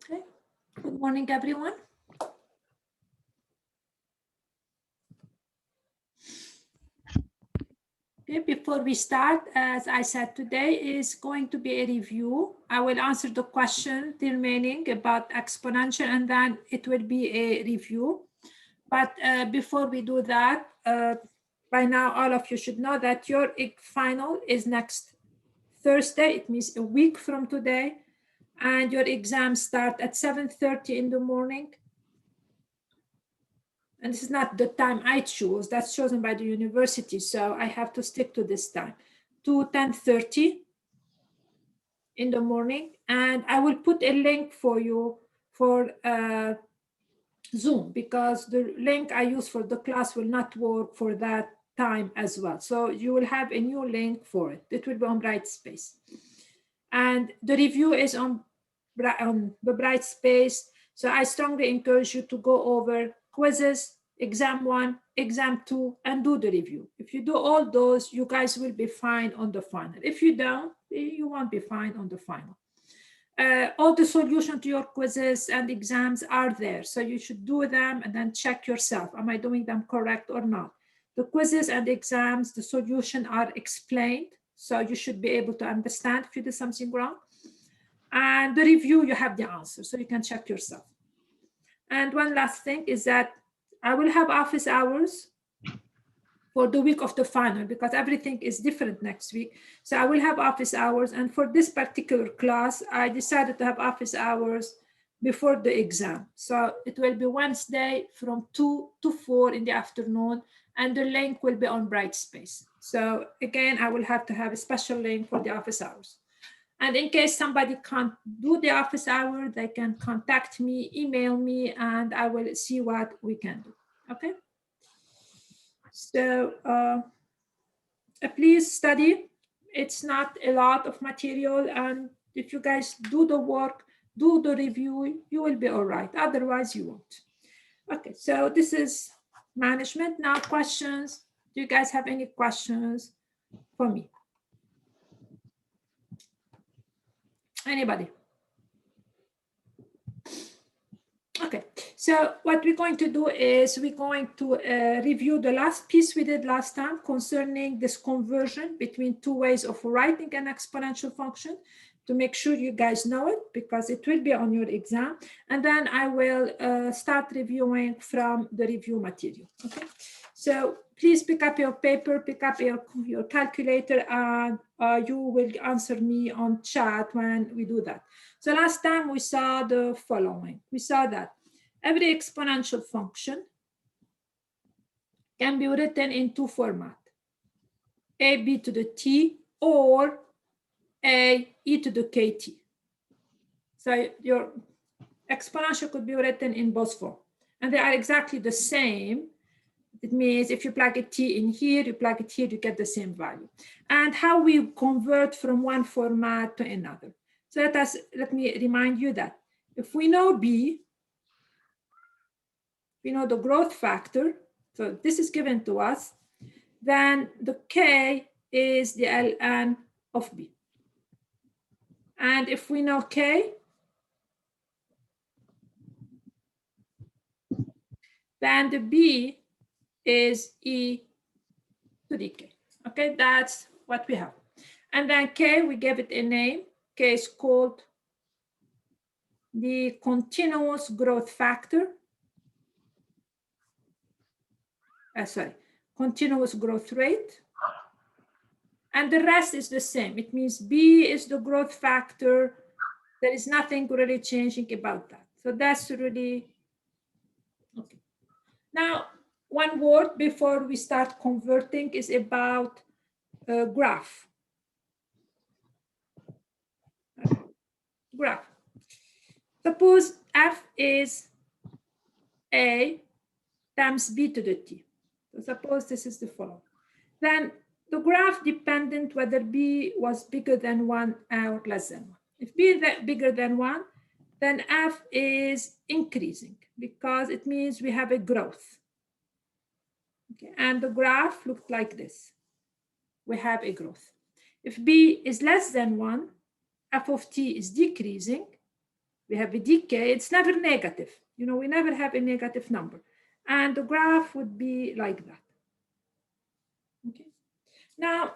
Okay. Good morning, everyone. Okay, before we start, as I said, today is going to be a review. I will answer the question, the remaining about exponential, and then it will be a review. But before we do that, by now, all of you should know that your final is next Thursday. It means a week from today. And your exams start at 7:30 in the morning. And this is not the time I choose, that's chosen by the university. So I have to stick to this time, to 10:30 in the morning. And I will put a link for you for Zoom, because the link I use for the class will not work for that time as well. So you will have a new link for it. It will be on Brightspace. And the review is on the Brightspace. So I strongly encourage you to go over quizzes, exam 1, exam 2, and do the review. If you do all those, you guys will be fine on the final. If you don't, you won't be fine on the final. All the solutions to your quizzes and exams are there. So you should do them and then check yourself. Am I doing them correct or not? The quizzes and exams, the solution are explained. So you should be able to understand if you did something wrong. And the review, you have the answer, so you can check yourself. And one last thing is that I will have office hours for the week of the final, because everything is different next week. So I will have office hours. And for this particular class, I decided to have office hours before the exam. So it will be Wednesday from 2 to 4 in the afternoon, and the link will be on Brightspace. So again, I will have to have a special link for the office hours. And in case somebody can't do the office hour, they can contact me, email me, and I will see what we can do. Okay. So please study. It's not a lot of material, and if you guys do the work, do the review, you will be all right. Otherwise, you won't. Okay, so this is management. Now questions. Do you guys have any questions for me? Anybody? Okay, so what we're going to do is we're going to review the last piece we did last time concerning this conversion between two ways of writing an exponential function, to make sure you guys know it, because it will be on your exam. And then I will start reviewing from the review material. Okay, so please pick up your paper, pick up your calculator, and you will answer me on chat when we do that. So last time we saw the following. We saw that every exponential function can be written in two formats, ab to the t or a e to the kt. So your exponential could be written in both forms, and they are exactly the same. It means if you plug a t in here, you plug it here, you get the same value. And how we convert from one format to another. So let me remind you that if we know b, we know the growth factor, so this is given to us, then the k is the ln of b. And if we know k, then the b is e to the k. Okay, that's what we have. And then k, we gave it a name. K is called the continuous growth factor. Continuous growth rate. And the rest is the same. It means B is the growth factor. There is nothing really changing about that. So that's really, okay. Now, one word before we start converting is about graph. Graph. Suppose f is a times b to the t. So suppose this is the following. Then the graph dependent whether b was bigger than 1 or less than 1. If b is bigger than 1, then f is increasing, because it means we have a growth. Okay, and the graph looked like this. We have a growth. If b is less than 1, f of t is decreasing. we have a decay, it's never negative. You know, we never have a negative number. And the graph would be like that. Okay. Now,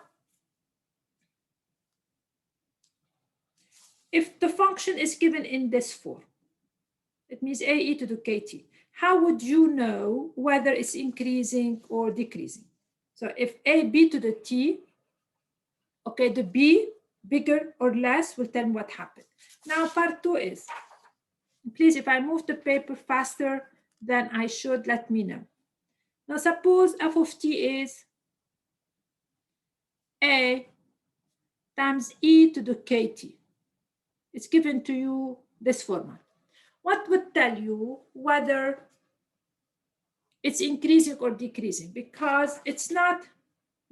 if the function is given in this form, it means a e to the kt. How would you know whether it's increasing or decreasing? So if a b to the t, okay, the b bigger or less will tell me what happened. Now part 2 is, please, if I move the paper faster than I should, let me know. Now suppose f of t is a times e to the kt. It's given to you this format. What would tell you whether it's increasing or decreasing? Because it's not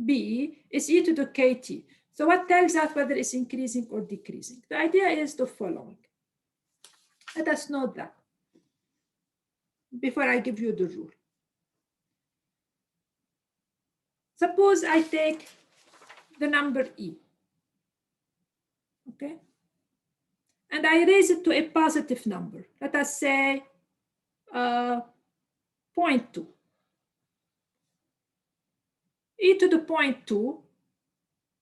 b, it's e to the kt. So what tells us whether it's increasing or decreasing? The idea is the following. Let us note that before I give you the rule. Suppose I take the number e, okay? And I raise it to a positive number. Let us say 0.2. E to the 0.2,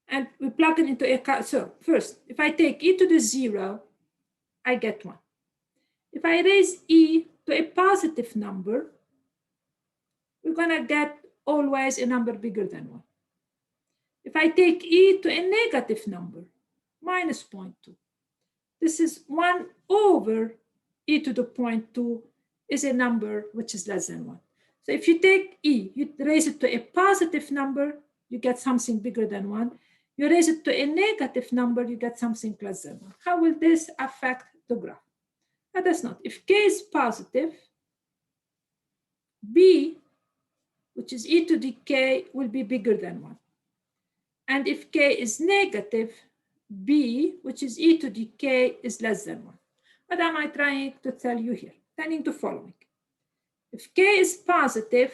and we plug it into a, so first, if I take e to the 0, I get 1. If I raise e to a positive number, we're gonna get always a number bigger than 1. If I take e to a negative number, minus 0.2, this is 1 over e to the 0.2 is a number which is less than 1. So if you take e, you raise it to a positive number, you get something bigger than 1. You raise it to a negative number, you get something less than 1. How will this affect the graph? Let us note, if k is positive, b, which is e to the k, will be bigger than 1. And if k is negative, b, which is e to the k, is less than 1. What am I trying to tell you here? Telling the following. If k is positive,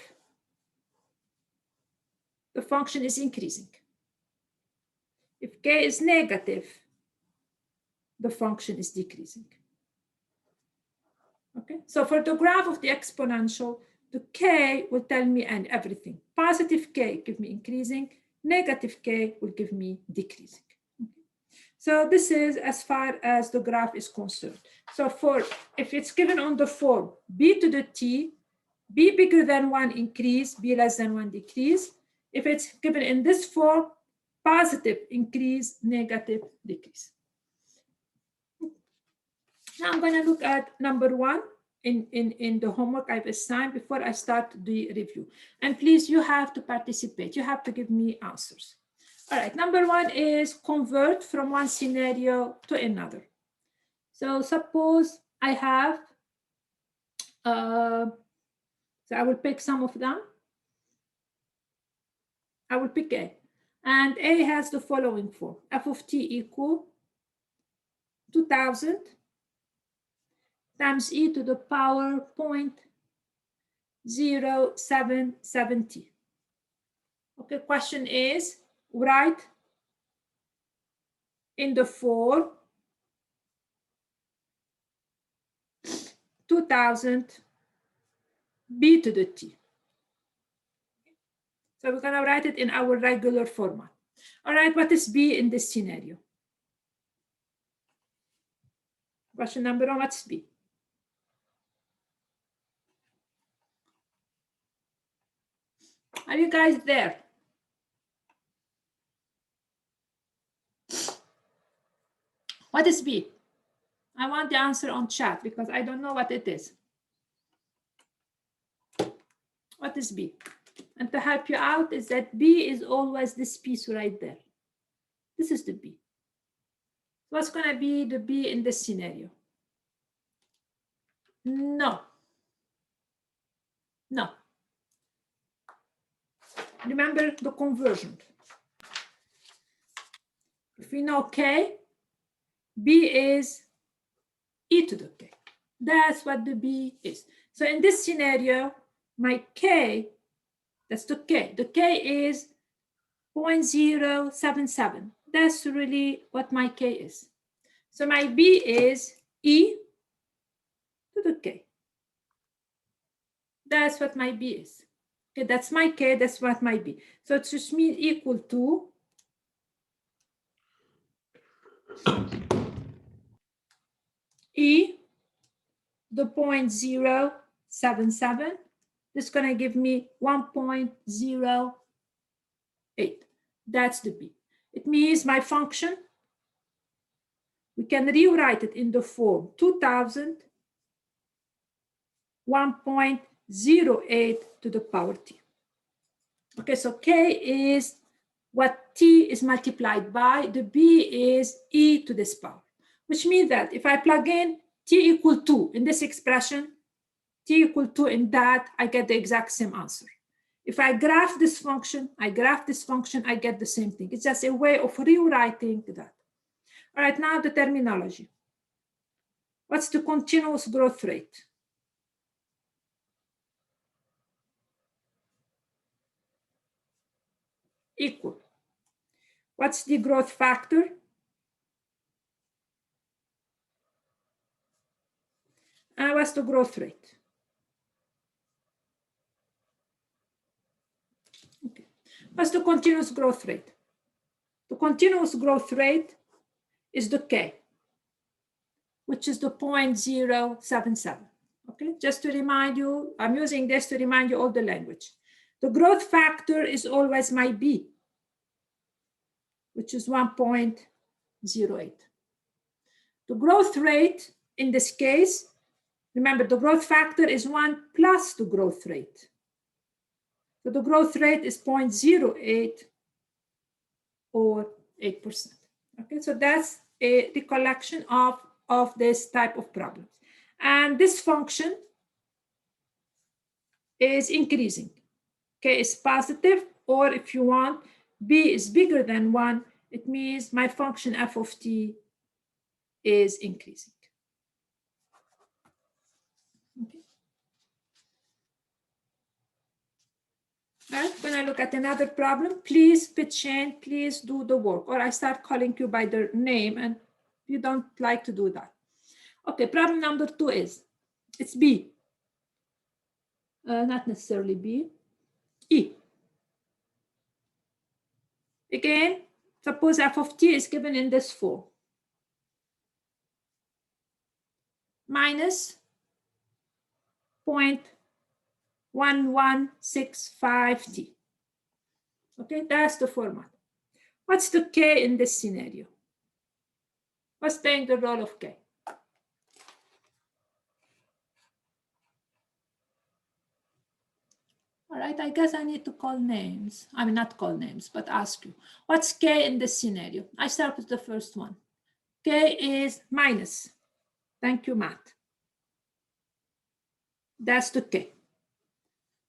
the function is increasing. If k is negative, the function is decreasing. Okay, so for the graph of the exponential, the k will tell me and everything. Positive k give me increasing, negative k will give me decreasing. Okay. So this is as far as the graph is concerned. So for, if it's given on the form b to the t, b bigger than 1 increase, b less than 1 decrease. If it's given in this form, positive increase, negative decrease. Now I'm going to look at number 1 in the homework I've assigned before I start the review. And please, you have to participate. You have to give me answers. All right, number 1 is convert from one scenario to another. So suppose I have, so I will pick some of them. I will pick A. And A has the following form. F of t equal 2000 times e to the power 0.0770. Okay, question is, write in the form 2000 b to the t. So we're going to write it in our regular format. All right, what is b in this scenario? Question number 1, what's b? Are you guys there? What is b? I want the answer on chat because I don't know what it is. What is b? And to help you out is that b is always this piece right there. This is the b. What's going to be the b in this scenario? No. No. Remember the conversion. If we know k, b is e to the k. That's what the b is. So in this scenario, my k, that's the k. The k is 0.077. That's really what my k is. So my b is e to the k. That's what my b is. Okay, that's my k, that's what my b. So it just means equal to e the 0.077. This is going to give me 1.08. That's the b. It means my function, we can rewrite it in the form 2000 1.08 to the power t. Okay, so k is what t is multiplied by, the b is e to this power, which means that if I plug in t equal 2 in this expression, t equal 2 in that, I get the exact same answer. If I graph this function, I get the same thing. It's just a way of rewriting that. All right, now the terminology. What's the continuous growth rate? Equal. What's the growth factor? And what's the growth rate? Okay. What's the continuous growth rate? The continuous growth rate is the k, which is the 0.077. Okay, just to remind you, I'm using this to remind you all the language. The growth factor is always my b, which is 1.08. The growth rate in this case, remember the growth factor is 1 plus the growth rate. So the growth rate is 0.08 or 8%. Okay, so that's a recollection of this type of problems. And this function is increasing. K is positive, or if you want, b is bigger than 1, it means my function f of t is increasing. Okay. All right, when I look at another problem, please pitch in, please do the work, or I start calling you by their name and you don't like to do that. Okay, problem number 2 is, it's b. Not necessarily b, e. Again, suppose f of t is given in this form. Minus 0.1165 t. Okay, that's the format. What's the k in this scenario? What's playing the role of k? All right, I guess I need to call names. I mean, not call names, but ask you. What's k in this scenario? I start with the first one. K is minus. Thank you, Matt. That's the k.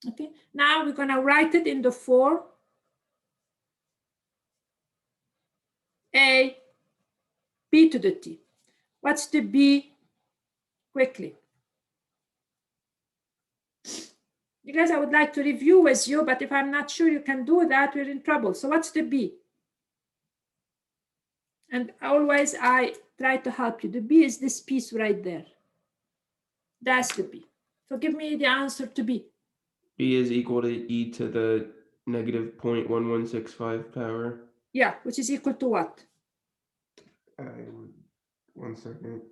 Okay, now we're going to write it in the form a b to the t. What's the b? Quickly. You guys, I would like to review with you, but if I'm not sure you can do that, we're in trouble. So what's the b? And always I try to help you. The b is this piece right there. That's the b. So give me the answer to b. B is equal to e to the negative 0.1165 power. Yeah, which is equal to what? 1 second.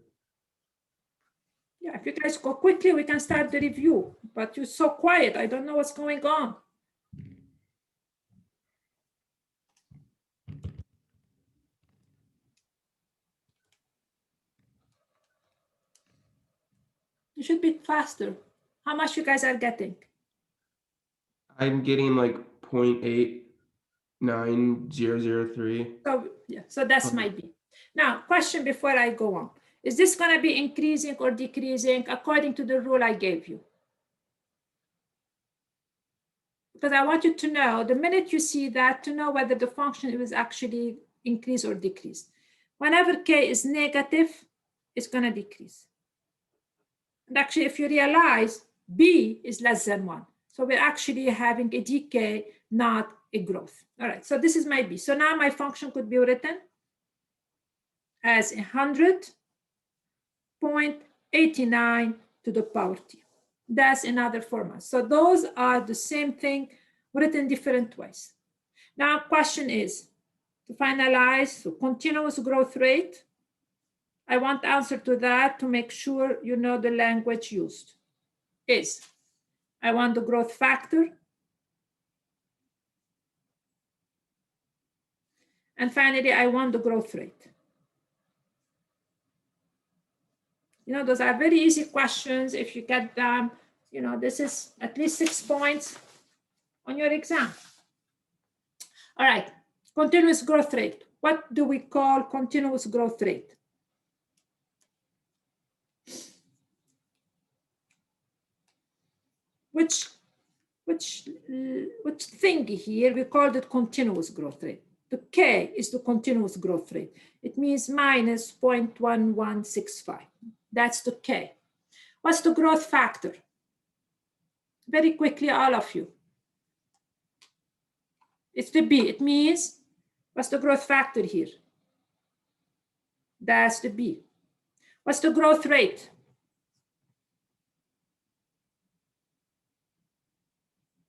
Yeah, if you guys go quickly, we can start the review. But you're so quiet. I don't know what's going on. You should be faster. How much you guys are getting? I'm getting like 0.89003. So yeah, so that's my b. Now, question before I go on. Is this going to be increasing or decreasing according to the rule I gave you? Because I want you to know, the minute you see that, to know whether the function was actually increase or decrease. Whenever k is negative, it's going to decrease. And actually, if you realize b is less than 1, so we're actually having a decay, not a growth. All right, so this is my b. So now my function could be written as 100.89 to the power t. That's another format. So those are the same thing written different ways. Now question is, to finalize the continuous growth rate, I want answer to that to make sure you know the language used. Is, I want the growth factor, and finally, I want the growth rate. You know, those are very easy questions. If you get them, you know, this is at least 6 points on your exam. All right, continuous growth rate. What do we call continuous growth rate? Which thing here, we called it continuous growth rate. The K is the continuous growth rate. It means minus 0.1165. That's the K. What's the growth factor? Very quickly, all of you. It's the B. It means, what's the growth factor here? That's the B. What's the growth rate?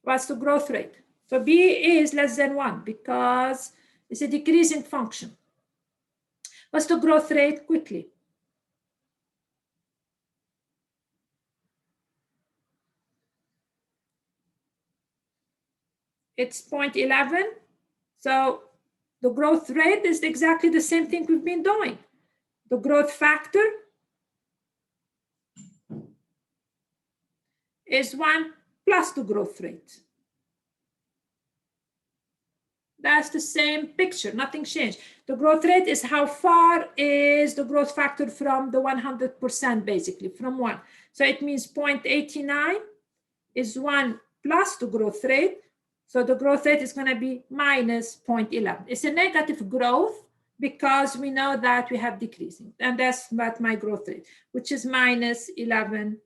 What's the growth rate? So B is less than 1 because it's a decreasing function. What's the growth rate? Quickly. It's 0.11. So the growth rate is exactly the same thing we've been doing. The growth factor is 1 plus the growth rate. That's the same picture, nothing changed. The growth rate is how far is the growth factor from the 100%, basically, from 1. So it means 0.89 is 1 plus the growth rate. So the growth rate is going to be minus 0.11. It's a negative growth because we know that we have decreasing. And that's what my growth rate, which is minus 11%.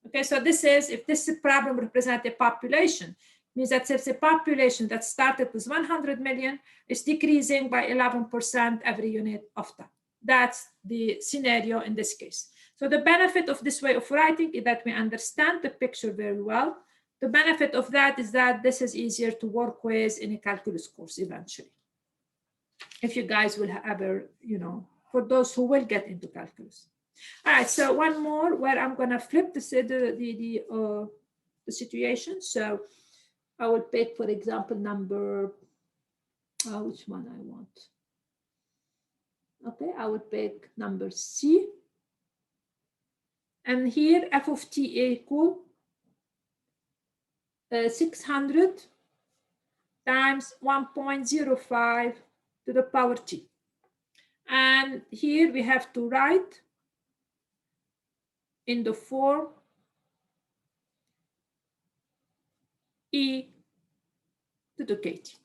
Okay, so this is, if this problem represents a population, means that if a population that started with 100 million is decreasing by 11% every unit of time. That's the scenario in this case. So the benefit of this way of writing is that we understand the picture very well. The benefit of that is that this is easier to work with in a calculus course eventually. If you guys will ever, you know, for those who will get into calculus. All right, so one more where I'm going to flip the situation. So I will pick, for example, number, which one I want? Okay, I will pick number C. And here, f of t equal 600 times 1.05 to the power t. And here we have to write in the form e to the kt.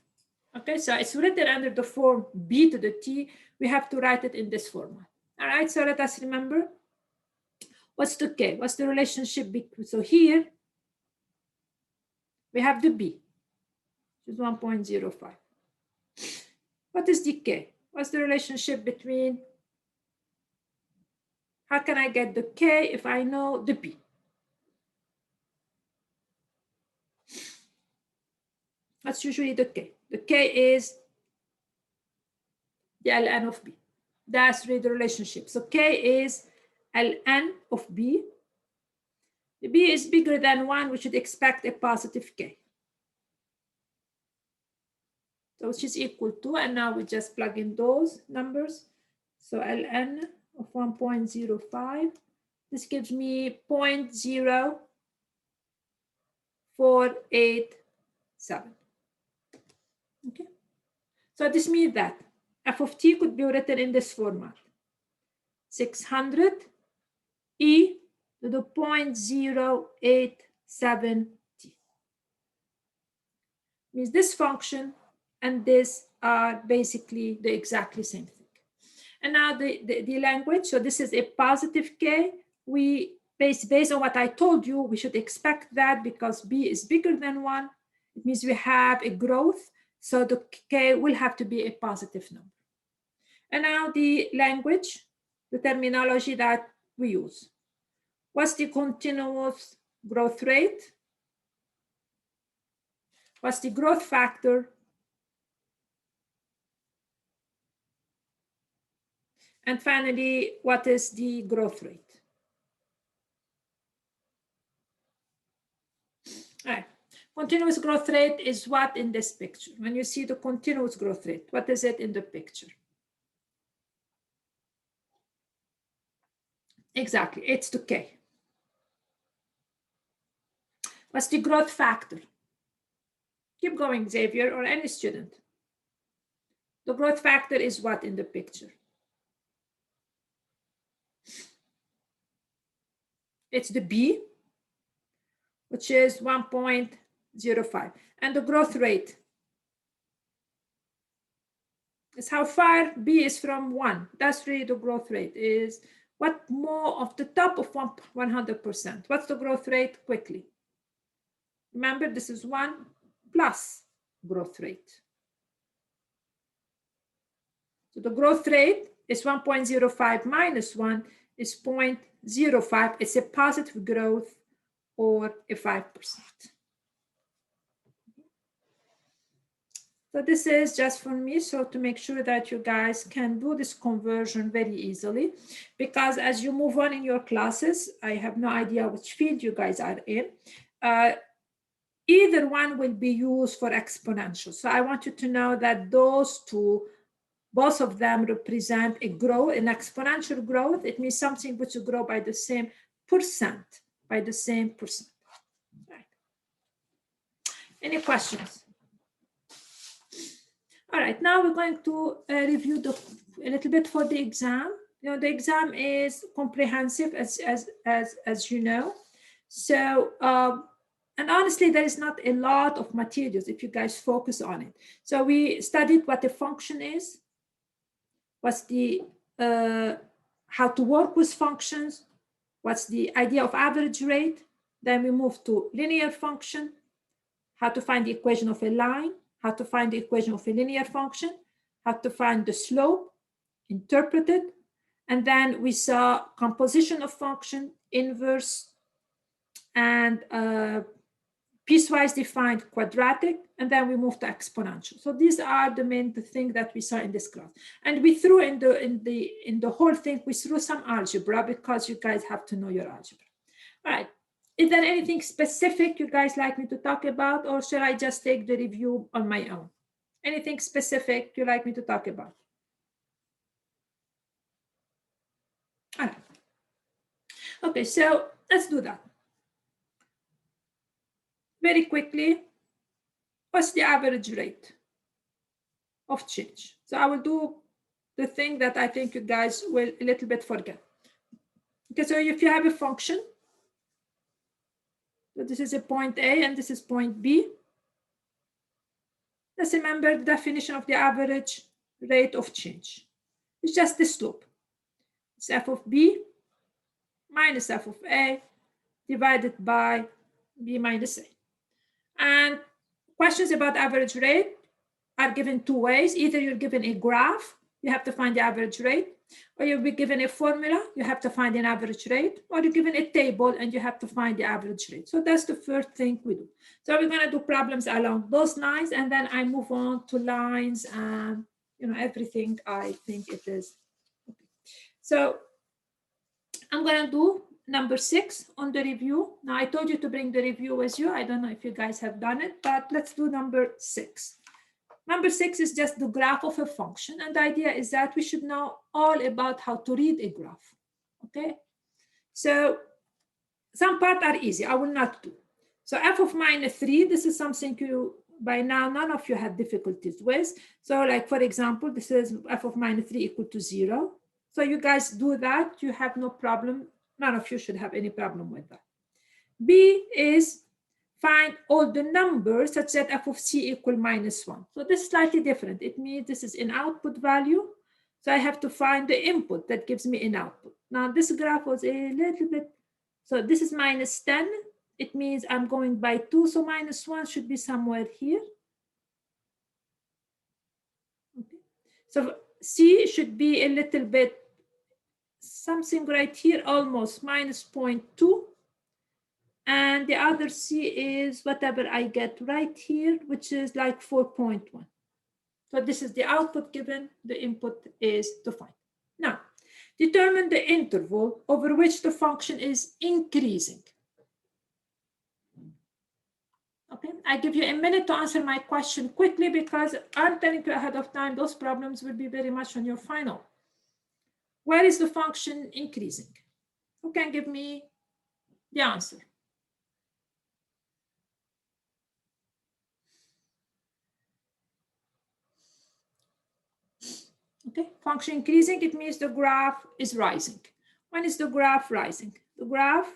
Okay, so it's written under the form b to the t. We have to write it in this format. All right, so let us remember. What's the k? What's the relationship between? So here we have the b, which is 1.05. What is the k? What's the relationship between? How can I get the k if I know the b? That's usually the k. The k is the ln of b. That's really the relationship. So k is ln of b. The b is bigger than 1, we should expect a positive k. So which is equal to, and now we just plug in those numbers. So ln of 1.05, this gives me 0.0487. Okay, so this means that f of t could be written in this format: 600 e to the 0.087 t. Means this function and this are basically the exactly same thing. And now the language, so this is a positive k. We based on what I told you, we should expect that because b is bigger than 1. It means we have a growth. So the k will have to be a positive number. And now the language, the terminology that we use. What's the continuous growth rate? What's the growth factor? And finally, what is the growth rate? All right. Continuous growth rate is what in this picture? When you see the continuous growth rate, what is it in the picture? Exactly, it's to K. What's the growth factor? Keep going, Xavier, or any student. The growth factor is what in the picture? It's the B, which is 1.05. And the growth rate is how far B is from 1. That's really the growth rate, is what more of the top of 100%. What's the growth rate? Quickly. Remember, this is 1 plus growth rate. So the growth rate is 1.05 minus 1 is 0.05. It's a positive growth or a 5%. So this is just for me, so to make sure that you guys can do this conversion very easily, because as you move on in your classes, I have no idea which field you guys are in. Either one will be used for exponential. So I want you to know that those two, both of them represent a growth, an exponential growth. It means something which will grow by the same percent, by the same percent. Right. Any questions? All right, now we're going to review a little bit for the exam. You know, the exam is comprehensive, as you know. So, and honestly, there is not a lot of materials if you guys focus on it. So we studied what a function is, what's the how to work with functions, what's the idea of average rate. Then we move to linear function, how to find the equation of a line, how to find the equation of a linear function, how to find the slope, interpret it. And then we saw composition of function, inverse, and piecewise defined quadratic, and then we move to exponential. So these are the main things that we saw in this class. And we threw in the whole thing, we threw some algebra because you guys have to know your algebra. All right. Is there anything specific you guys like me to talk about, or should I just take the review on my own? Anything specific you like me to talk about? All right. Okay, so let's do that. Very quickly, what's the average rate of change? So I will do the thing that I think you guys will a little bit forget. Okay, so if you have a function, so this is a point A and this is point B. Let's remember the definition of the average rate of change. It's just the slope. It's f of B minus f of A divided by B minus A. And questions about average rate are given two ways. Either you're given a graph, you have to find the average rate, or you'll be given a formula, you have to find an average rate, or you're given a table and you have to find the average rate. So that's the first thing we do. So we're going to do problems along those lines, and then I move on to lines and everything I think it is. Okay. So I'm going to do number 6 on the review. Now I told you to bring the review with you. I don't know if you guys have done it, but let's do number 6. Number 6 is just the graph of a function. And the idea is that we should know all about how to read a graph. Okay. So some parts are easy. I will not do. So f of minus 3, this is something you, by now, none of you have difficulties with. So like, for example, this is f of minus 3 equal to 0. So you guys do that. You have no problem. None of you should have any problem with that. B is find all the numbers such that f of c equal minus 1. So this is slightly different. It means this is an output value. So I have to find the input that gives me an output. Now this graph was a little bit, so this is minus 10. It means I'm going by 2. So minus 1 should be somewhere here. Okay. So C should be a little bit something right here, almost minus 0.2. And the other C is whatever I get right here, which is like 4.1. So this is the output given, the input is to find. Now, determine the interval over which the function is increasing. Okay, I give you a minute to answer my question quickly because I'm telling you ahead of time, those problems will be very much on your final. Where is the function increasing? Who can give me the answer? Okay, function increasing, it means the graph is rising. When is the graph rising? The graph,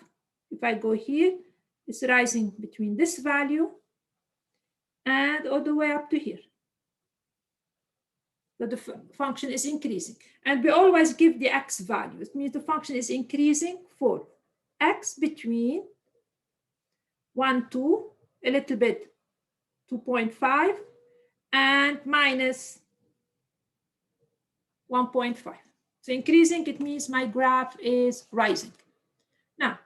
if I go here, is rising between this value and all the way up to here. So the function is increasing. And we always give the x value. It means the function is increasing for x between 1, 2, a little bit 2.5, and minus 1.5. So increasing, it means my graph is rising. Now,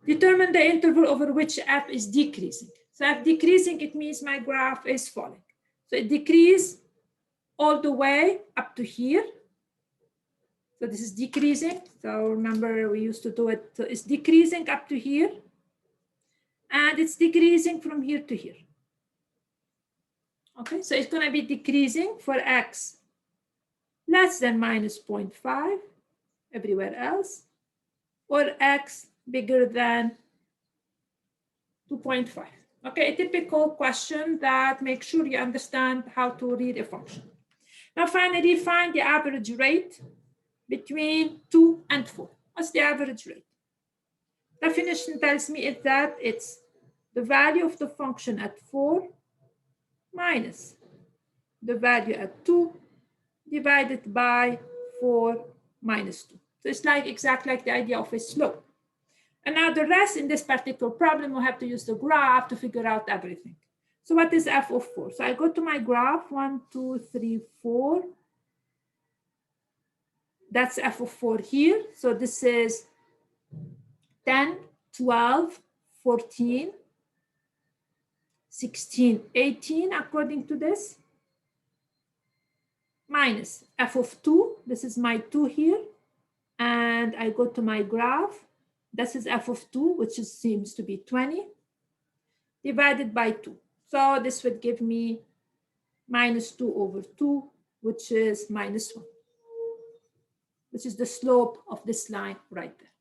determine the interval over which f is decreasing. So f decreasing, it means my graph is falling. So it decreases all the way up to here. So this is decreasing. So remember, we used to do it. So it's decreasing up to here. And it's decreasing from here to here. Okay, so it's going to be decreasing for x less than minus 0.5 everywhere else, or x bigger than 2.5. Okay, a typical question that makes sure you understand how to read a function. Now finally, find the average rate between 2 and 4. What's the average rate? Definition tells me is that it's the value of the function at 4 minus the value at 2 divided by 4 minus 2. So it's like exactly like the idea of a slope. And now the rest in this particular problem, we have to use the graph to figure out everything. So what is f of 4? So I go to my graph, 1, 2, 3, 4. That's f of 4 here. So this is 10, 12, 14, 16, 18, according to this, minus f of 2. This is my 2 here. And I go to my graph. This is f of 2, which seems to be 20, divided by 2. So this would give me minus 2 over 2, which is minus 1, which is the slope of this line right there.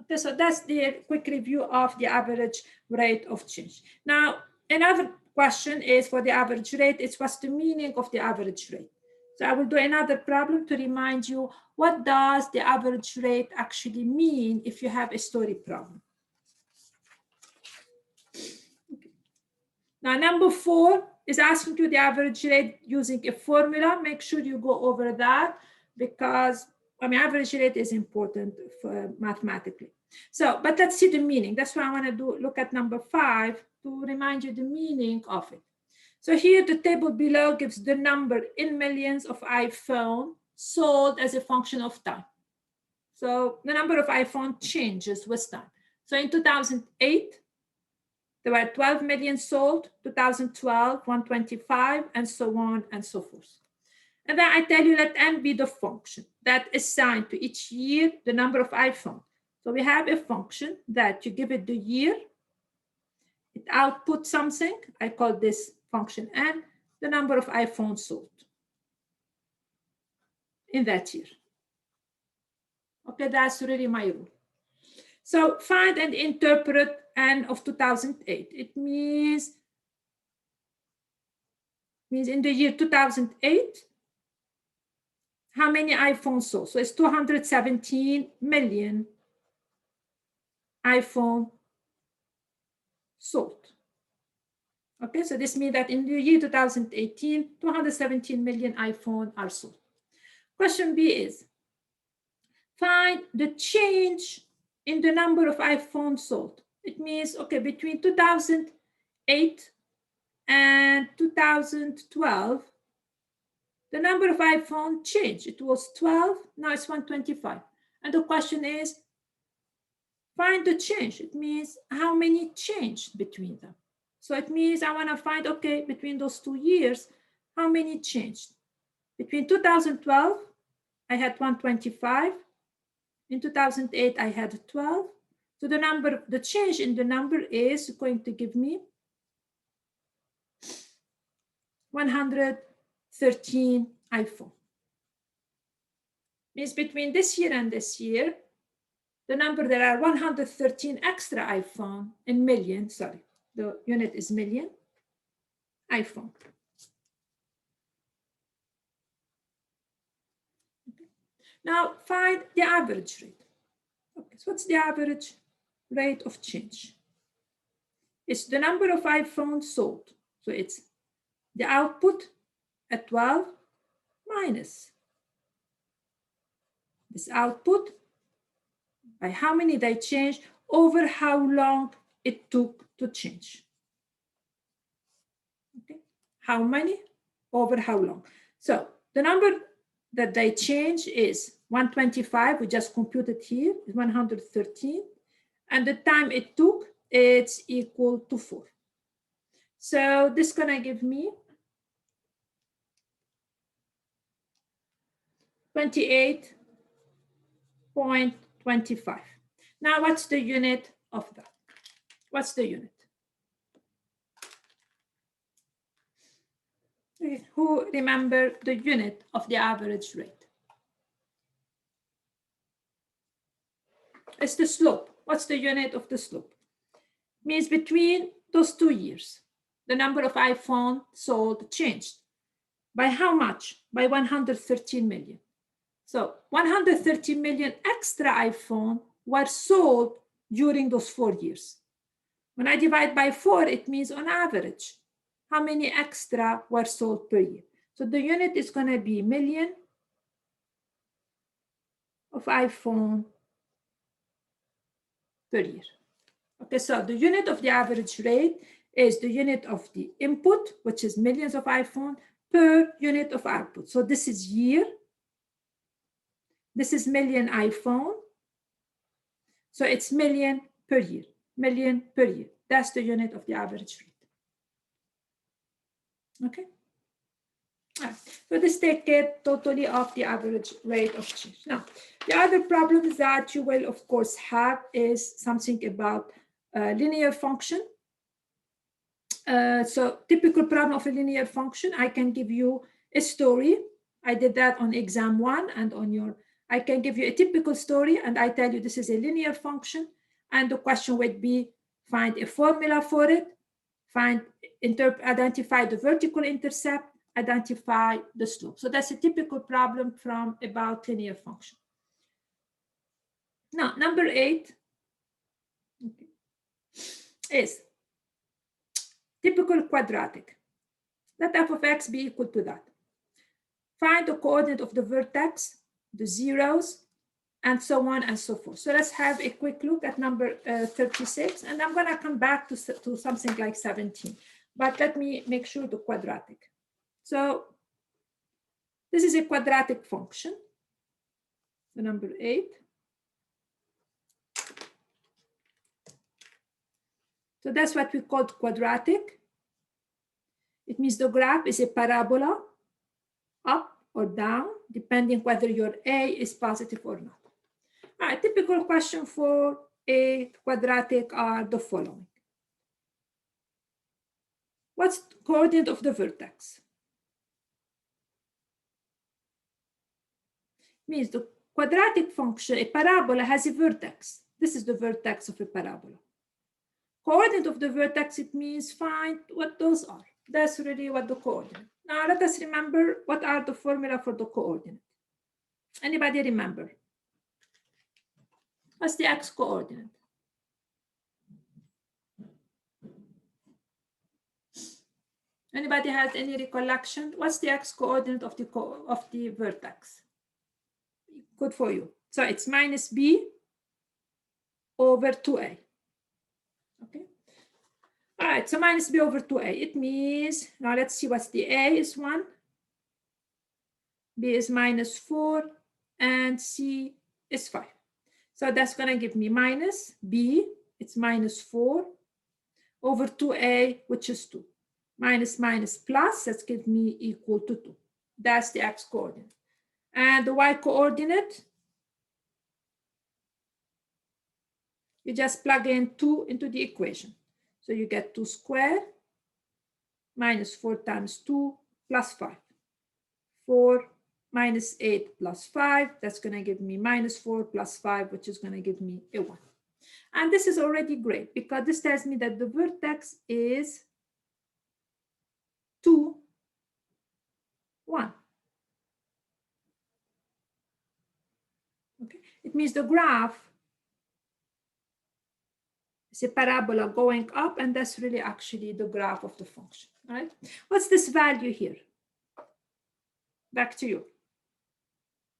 Okay, so that's the quick review of the average rate of change. Now, another question is for the average rate, it's what's the meaning of the average rate? So I will do another problem to remind you what does the average rate actually mean if you have a story problem. Okay. Now, number 4 is asking you the average rate using a formula. Make sure you go over that because average rate is important for mathematically. So, but let's see the meaning. That's why I want to look at number 5 to remind you the meaning of it. So here the table below gives the number in millions of iPhone sold as a function of time. So the number of iPhone changes with time. So in 2008, there were 12 million sold, 2012, 125, and so on and so forth. And then I tell you, let n be the function that assigned to each year the number of iPhone. So we have a function that you give it the year, it outputs something, I call this function n, the number of iPhones sold in that year. Okay, that's really my rule. So find and interpret n of 2008. It means in the year 2008, how many iPhones sold? So it's 217 million iPhone sold. Okay, so this means that in the year 2018, 217 million iPhone are sold. Question B is, find the change in the number of iPhones sold. It means, okay, between 2008 and 2012, the number of iPhone changed. It was 12, now it's 125. And the question is, find the change. It means how many changed between them. So it means I want to find, okay, between those 2 years, how many changed? Between 2012, I had 125. In 2008, I had 12. So the change in the number is going to give me 113 iPhone. Means between this year and this year, the number, there are 113 extra iPhone in million, sorry, the unit is million iPhone. Okay. Now find the average rate. Okay, so what's the average rate of change? It's the number of iPhones sold. So it's the output at 12 minus this output by how many they changed over how long it took to change. Okay, how many over how long? So the number that they change is 125. We just computed here is 113, and the time it took, it's equal to 4. So this is gonna give me 28.25. Now, what's the unit of that? What's the unit? Who remember the unit of the average rate? It's the slope. What's the unit of the slope? Means between those 2 years, the number of iPhone sold changed. By how much? By 113 million. So 113 million extra iPhone were sold during those 4 years. When I divide by 4, it means on average, how many extra were sold per year. So the unit is going to be million of iPhone per year. Okay, so the unit of the average rate is the unit of the input, which is millions of iPhone, per unit of output. So this is year. This is million iPhone. So it's million per year, million per year. That's the unit of the average rate. Okay. All right. So this takes care totally of the average rate of change. Now, the other problems that you will, of course, have is something about linear function. So typical problem of a linear function, I can give you a story. I did that on exam 1 and on your, I can give you a typical story and I tell you this is a linear function. And the question would be, find a formula for it, identify the vertical intercept, identify the slope. So that's a typical problem from about linear function. Now, number 8 is typical quadratic. Let f of x be equal to that. Find the coordinate of the vertex, the zeros, and so on and so forth. So let's have a quick look at number 36, and I'm going to come back to something like 17. But let me make sure the quadratic. So this is a quadratic function, the number 8. So that's what we call quadratic. It means the graph is a parabola, up or down, depending whether your A is positive or not. All right, typical question for a quadratic are the following. What's the coordinate of the vertex? Means the quadratic function, a parabola has a vertex. This is the vertex of a parabola. Coordinate of the vertex, it means find what those are. That's really what the coordinate. Now let us remember what are the formula for the coordinate. Anybody remember? What's the x coordinate? Anybody has any recollection? What's the x coordinate of the vertex? Good for you. So it's minus b over 2a. Okay. All right, so minus b over 2a. It means, now let's see what's the a is 1, b is minus 4, and c is 5. So that's going to give me minus b, it's minus 4 over 2a, which is 2. Minus minus plus, that's give me equal to 2. That's the x coordinate. And the y coordinate, you just plug in 2 into the equation. So you get 2 squared minus 4 times 2 plus 5. 4 minus 8 plus 5, that's going to give me minus 4 plus 5, which is going to give me a 1. And this is already great because this tells me that the vertex is 2, 1. Okay, it means the graph is a parabola going up, and that's really actually the graph of the function, right? What's this value here? Back to you.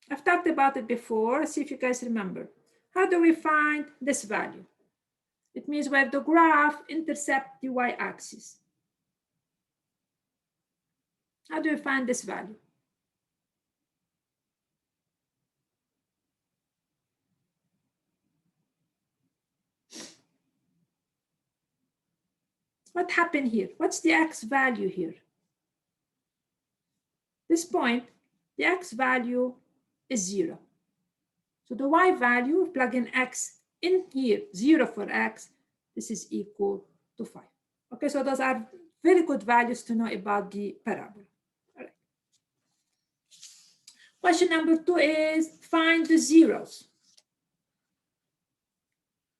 I've talked about it before. See if you guys remember. How do we find this value? It means where the graph intercepts the y-axis. How do we find this value? What happened here? What's the x value here? This point, the x value is 0. So the y value, plug in x in here, 0 for x, this is equal to 5. Okay, so those are very good values to know about the parabola. All right. Question number 2 is find the zeros.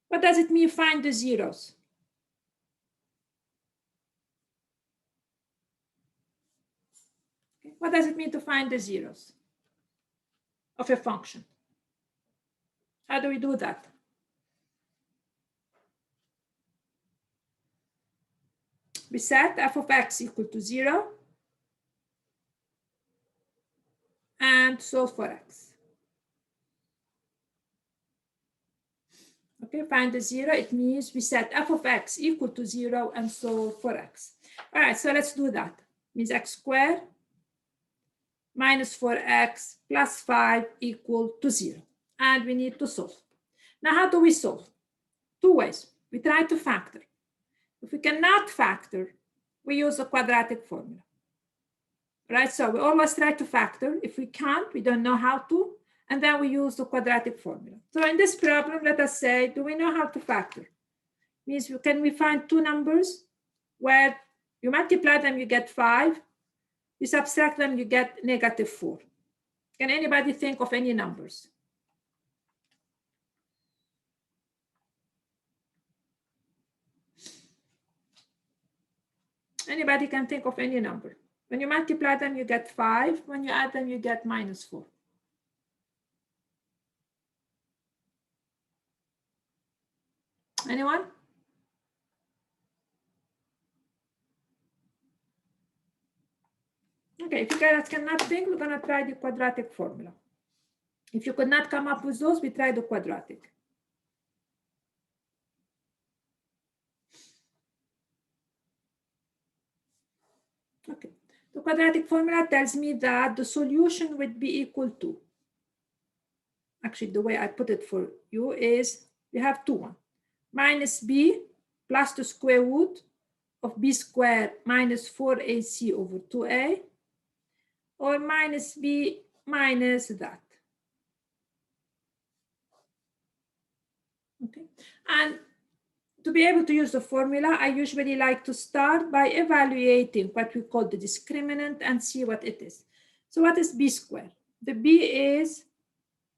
What does it mean, find the zeros? Okay. What does it mean to find the zeros of a function? How do we do that? We set f of x equal to 0 and solve for x. Okay, find the 0. It means we set f of x equal to 0 and solve for x. All right, so let's do that. It means x squared minus 4x plus 5 equal to 0. And we need to solve. Now, how do we solve? 2 ways. We try to factor. If we cannot factor, we use the quadratic formula. Right, so we always try to factor. If we can't, we don't know how to, and then we use the quadratic formula. So in this problem, let us say, do we know how to factor? Means can we find two numbers where you multiply them, you get 5, you subtract them, you get negative 4. Can anybody think of any numbers? Anybody can think of any number. When you multiply them, you get 5. When you add them, you get minus 4. Anyone? Okay, if you guys cannot think, we're going to try the quadratic formula. If you could not come up with those, we try the quadratic. Okay, the quadratic formula tells me that the solution would be equal to, actually the way I put it for you is, we have 1 minus b plus the square root of b squared minus 4ac over 2a, or minus b minus that. Okay, and to be able to use the formula, I usually like to start by evaluating what we call the discriminant and see what it is. So what is b squared? The b is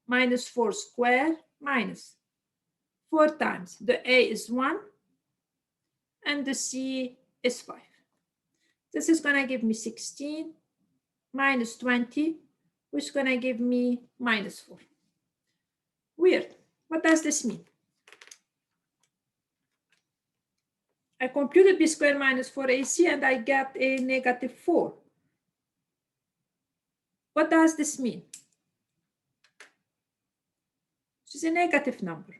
minus 4 squared minus 4 times. The a is 1 and the c is 5. This is going to give me 16 minus 20, which is going to give me minus 4. Weird. What does this mean? I computed b squared minus 4ac and I get a negative 4. What does this mean? This is a negative number.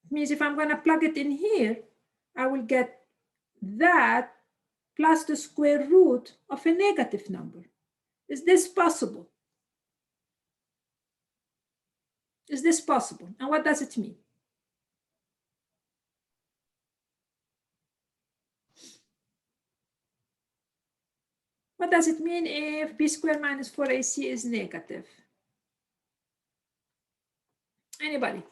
It means if I'm going to plug it in here, I will get that plus the square root of a negative number. Is this possible? Is this possible? And what does it mean? What does it mean if b squared minus 4ac is negative? Anybody?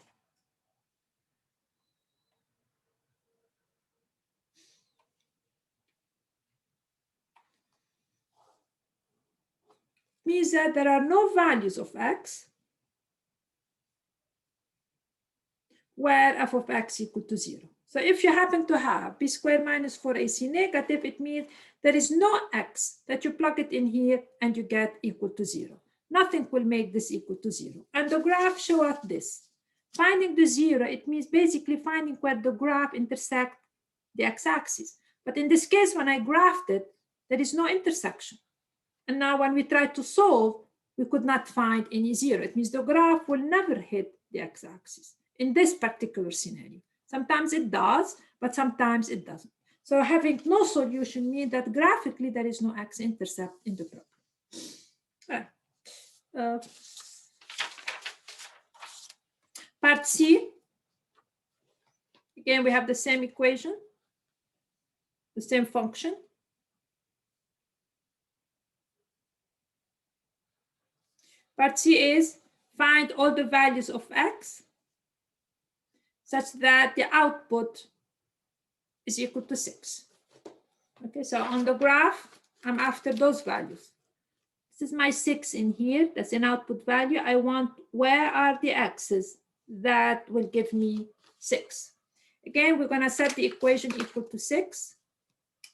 Means that there are no values of x where f of x equal to 0. So if you happen to have b squared minus 4ac negative, it means there is no x that you plug it in here and you get equal to 0. Nothing will make this equal to 0. And the graph shows us this. Finding the 0, it means basically finding where the graph intersects the x-axis. But in this case, when I graphed it, there is no intersection. And now when we try to solve, we could not find any 0. It means the graph will never hit the x-axis in this particular scenario. Sometimes it does, but sometimes it doesn't. So having no solution means that graphically there is no x-intercept in the problem. Part C, again, we have the same equation, the same function. Part C is find all the values of x such that the output is equal to 6. Okay, so on the graph, I'm after those values. This is my 6 in here. That's an output value. I want where are the x's that will give me 6. Again, we're going to set the equation equal to 6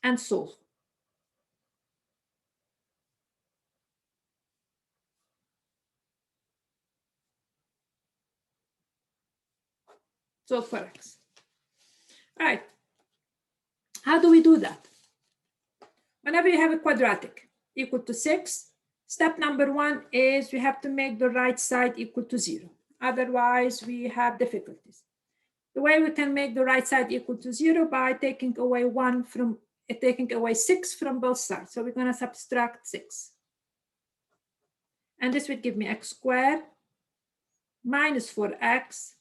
and solve. Solve for x. All right. How do we do that? Whenever you have a quadratic equal to 6, step number 1 is we have to make the right side equal to 0. Otherwise, we have difficulties. The way we can make the right side equal to 0 by taking away 6 from both sides. So we're going to subtract 6. And this would give me x squared minus 4x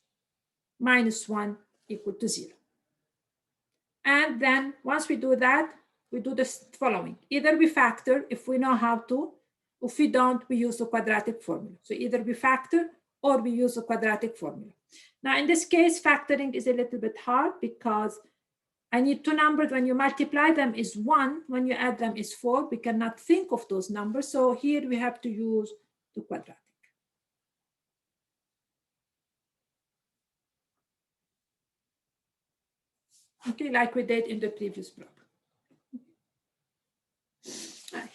minus 1 equal to 0. And then once we do that, we do the following. Either we factor if we know how to. If we don't, we use the quadratic formula. So either we factor or we use the quadratic formula. Now, in this case, factoring is a little bit hard because I need two numbers. When you multiply them is 1. When you add them is 4. We cannot think of those numbers. So here we have to use the quadratic. Okay, like we did in the previous problem. Right.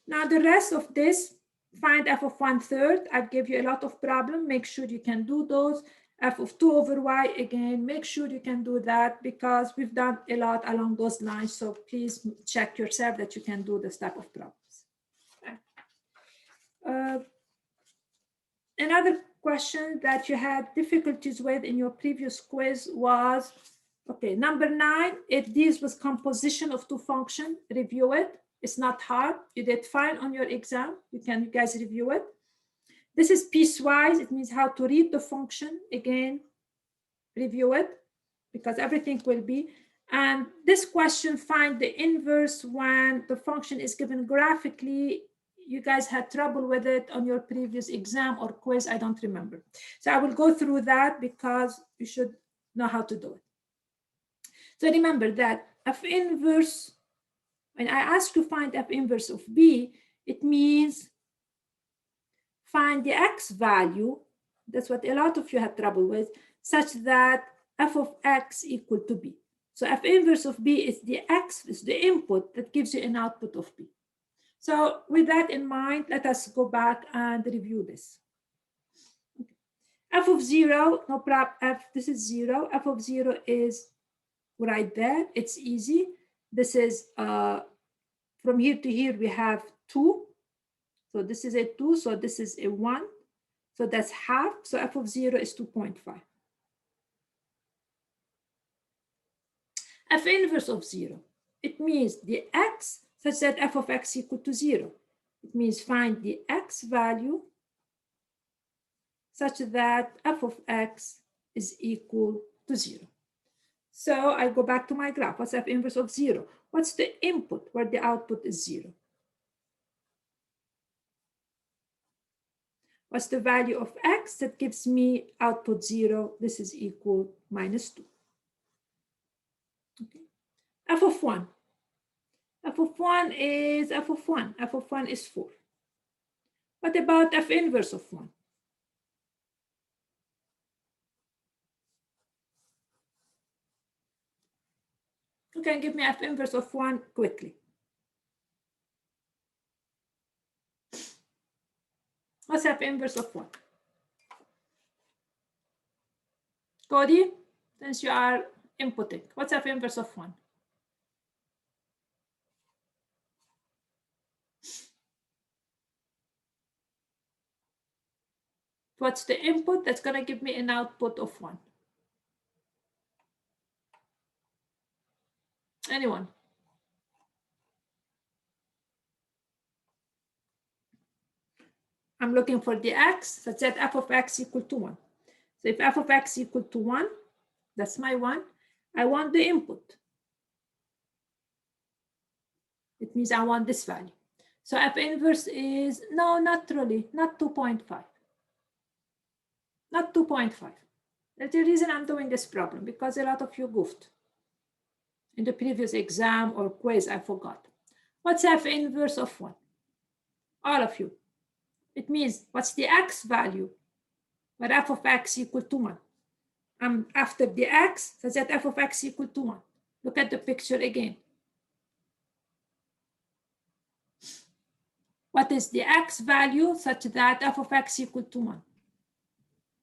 Now the rest of this, find f of 1/3. I've give you a lot of problem. Make sure you can do those. F of 2 over y, again, make sure you can do that because we've done a lot along those lines. So please check yourself that you can do this type of problems. Another question that you had difficulties with in your previous quiz was, okay, number 9, it deals with composition of two functions. Review it. It's not hard. You did fine on your exam. You guys review it. This is piecewise. It means how to read the function. Again, review it because everything will be. And this question, find the inverse when the function is given graphically. You guys had trouble with it on your previous exam or quiz. I don't remember. So I will go through that because you should know how to do it. So remember that f inverse, when I ask you to find f inverse of b, it means find the x value. That's what a lot of you had trouble with, such that f of x equal to b. So f inverse of b is the x, is the input that gives you an output of b. So with that in mind, let us go back and review this. Okay. F of 0, no problem, this is 0. F of 0 is right there. It's easy. This is, from here to here, we have 2. So this is a 2, so this is a 1. So that's half. So f of 0 is 2.5. F inverse of 0, it means the x such that f of x equal to 0. It means find the x value such that f of x is equal to 0. So I go back to my graph. What's f inverse of 0? What's the input where the output is 0? What's the value of x that gives me output 0? This is equal minus 2. Okay. F of 1. F of 1 is f of 1. F of 1 is 4. What about f inverse of 1? You can give me f inverse of 1 quickly. What's f inverse of 1? Cody, since you are inputting, what's f inverse of 1? What's the input that's going to give me an output of 1? Anyone? I'm looking for the x, such that f of x equal to 1. So if f of x equal to 1, that's my 1. I want the input. It means I want this value. So f inverse is, no, not really, not 2.5. Not 2.5. That's the reason I'm doing this problem, because a lot of you goofed in the previous exam or quiz, I forgot. What's f inverse of 1? All of you. It means what's the x value where f of x equal to 1? I'm after the x, such that f of x equal to 1. Look at the picture again. What is the x value such that f of x equal to 1?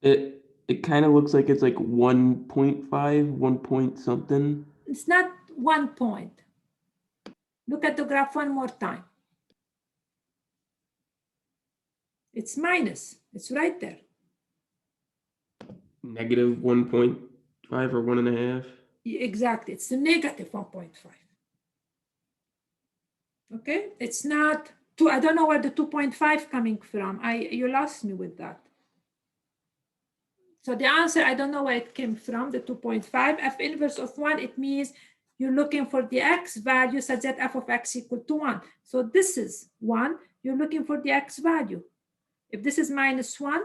It kind of looks like it's like 1.5, 1 point something. It's not 1 point. Look at the graph one more time. It's minus. It's right there. Negative 1.5 or 1.5. Exactly. It's a negative 1.5. Okay. It's not 2. I don't know where the 2.5 coming from. You lost me with that. So the answer, I don't know where it came from, the 2.5. F inverse of 1, it means you're looking for the x value such that f of x equal to 1. So this is 1. You're looking for the x value. If this is minus 1,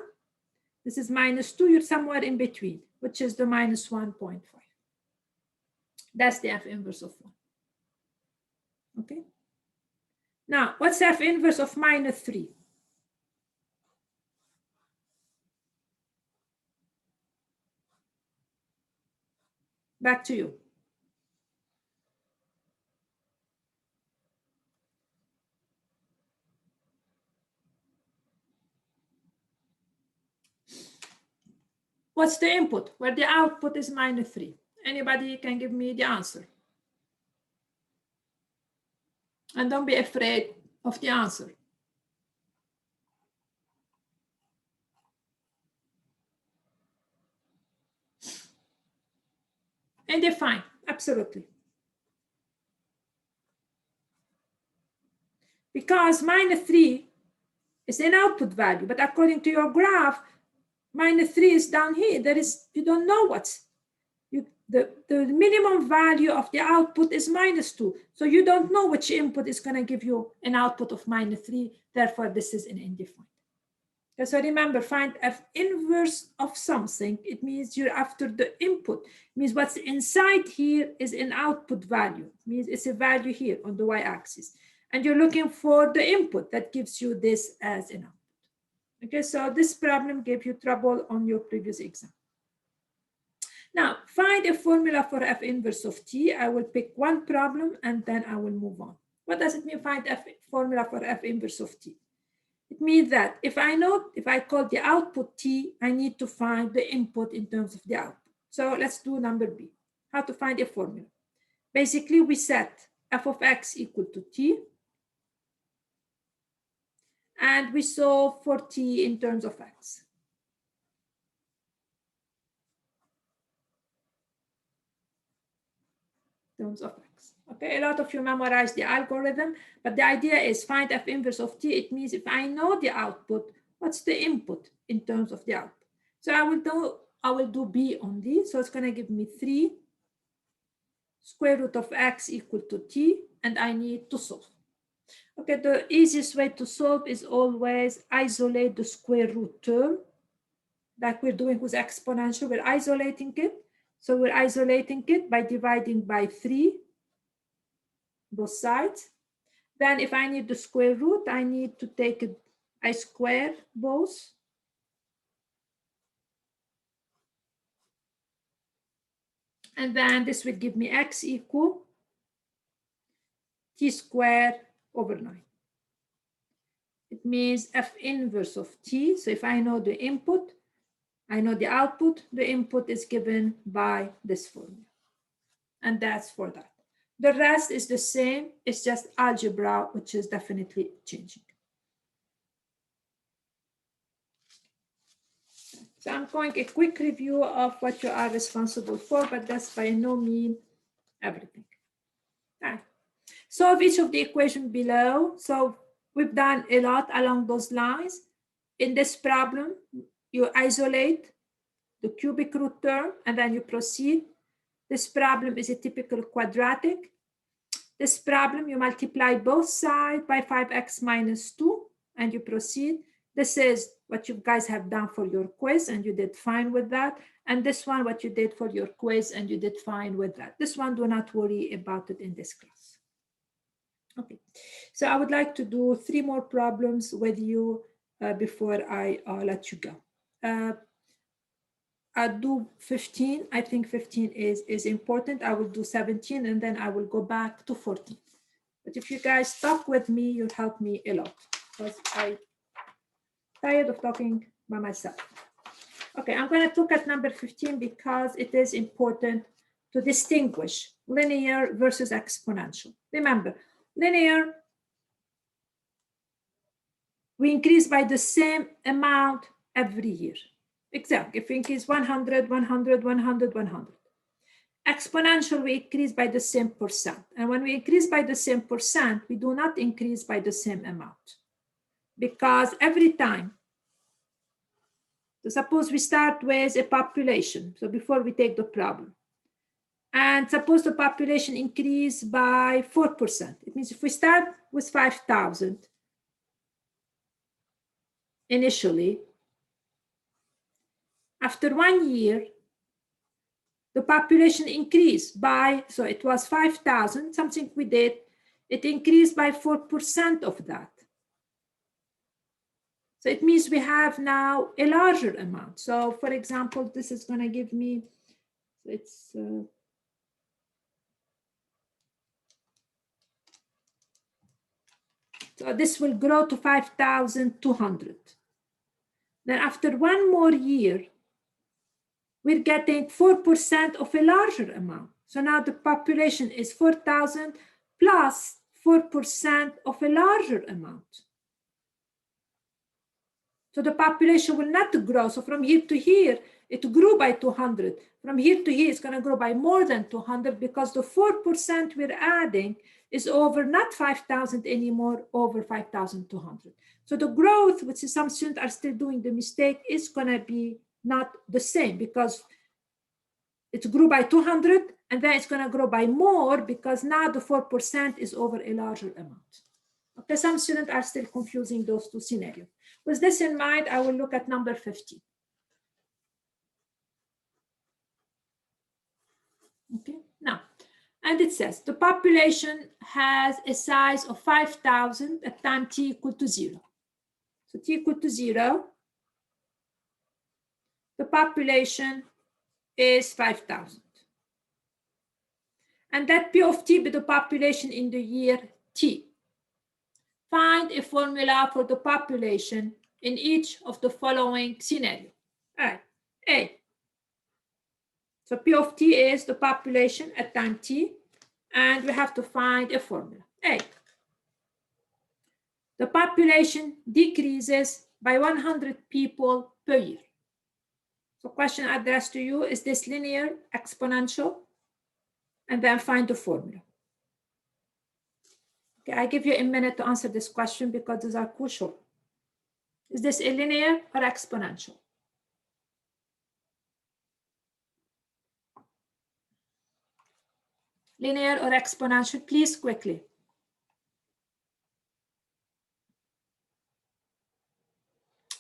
this is minus 2, you're somewhere in between, which is the minus 1.5. That's the f inverse of 1. Okay. Now, what's f inverse of minus 3? Back to you. What's the input where the output is minus 3? Anybody can give me the answer. And don't be afraid of the answer. And define, absolutely. Because minus 3 is an output value, but according to your graph, minus 3 is down here. You don't know the minimum value of the output is minus 2. So you don't know which input is going to give you an output of minus 3. Therefore, this is an undefined. Okay, so remember, find f inverse of something. It means you're after the input. It means what's inside here is an output value. It means it's a value here on the y-axis. And you're looking for the input that gives you this as an output. Okay, so this problem gave you trouble on your previous exam. Now, find a formula for f inverse of t. I will pick one problem and then I will move on. What does it mean, find formula for f inverse of t? It means that if I call the output t, I need to find the input in terms of the output. So let's do number B, how to find a formula. Basically, we set f of x equal to t, and we solve for t in terms of x. Terms of x. Okay, a lot of you memorize the algorithm, but the idea is find f inverse of t. It means if I know the output, What's the input in terms of the output? So I will do B only. So it's going to give me 3 square root of x equal to t, and I need to solve. Okay, the easiest way to solve is always isolate the square root term, like we're doing with exponential. We're isolating it. So we're isolating it by dividing by 3, both sides. Then if I need the square root, I need to take it, I square both. And then this will give me x equal t squared over 9. It means f inverse of t. So if I know the input, I know the output, the input is given by this formula. And that's for that. The rest is the same. It's just algebra, which is definitely changing. So I'm going a quick review of what you are responsible for, but that's by no means everything. All right. Solve each of the equations below. So we've done a lot along those lines. In this problem, you isolate the cubic root term, and then you proceed. This problem is a typical quadratic. This problem, you multiply both sides by 5x minus 2, and you proceed. This is what you guys have done for your quiz, and you did fine with that. And this one, what you did for your quiz, and you did fine with that. This one, do not worry about it in this class. Okay, so I would like to do 3 more problems with you before I let you go. I'll do 15. I think 15 is important. I will do 17, and then I will go back to 14. But if you guys talk with me, you'll help me a lot, because I'm tired of talking by myself. Okay, I'm going to look at number 15 because it is important to distinguish linear versus exponential. Remember, linear, we increase by the same amount every year. Exactly, if we increase 100, 100, 100, 100. Exponential, we increase by the same percent. And when we increase by the same percent, we do not increase by the same amount. Because every time, so suppose we start with a population, so before we take the problem, and suppose the population increase by 4%. It means if we start with 5,000 initially, after 1 year, the population increased by, so it was 5,000, something we did, it increased by 4% of that. So it means we have now a larger amount. So for example, this is going to give me, it's, so this will grow to 5,200. Then after 1 more year, we're getting 4% of a larger amount. So now the population is 4,000 plus 4% of a larger amount. So the population will not grow. So from here to here, it grew by 200. From here to here, it's going to grow by more than 200 because the 4% we're adding is over not 5,000 anymore, over 5,200. So the growth, which is some students are still doing the mistake, is going to be not the same because it grew by 200 and then it's going to grow by more because now the 4% is over a larger amount. Okay, some students are still confusing those two scenarios. With this in mind, I will look at number 15. Okay, now, and it says the population has a size of 5,000 at time t equal to 0. So t equal to 0, the population is 5,000. And that P of t be the population in the year t. Find a formula for the population in each of the following scenarios. All right, A. So P of t is the population at time t, and we have to find a formula. A. The population decreases by 100 people per year. So question addressed to you, is this linear, exponential? And then find the formula. Okay, I give you a minute to answer this question because these are crucial. Is this a linear or exponential? Linear or exponential, please, quickly.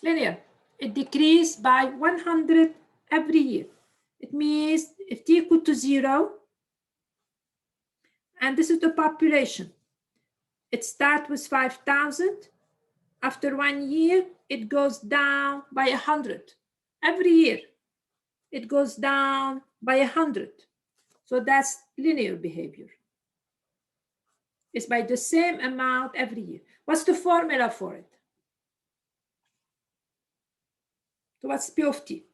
Linear. It decreases by 100 every year. It means if t equal to 0, and this is the population, it starts with 5,000. After 1 year, it goes down by 100. Every year, it goes down by 100. So that's linear behavior. It's by the same amount every year. What's the formula for it? So what's P of t?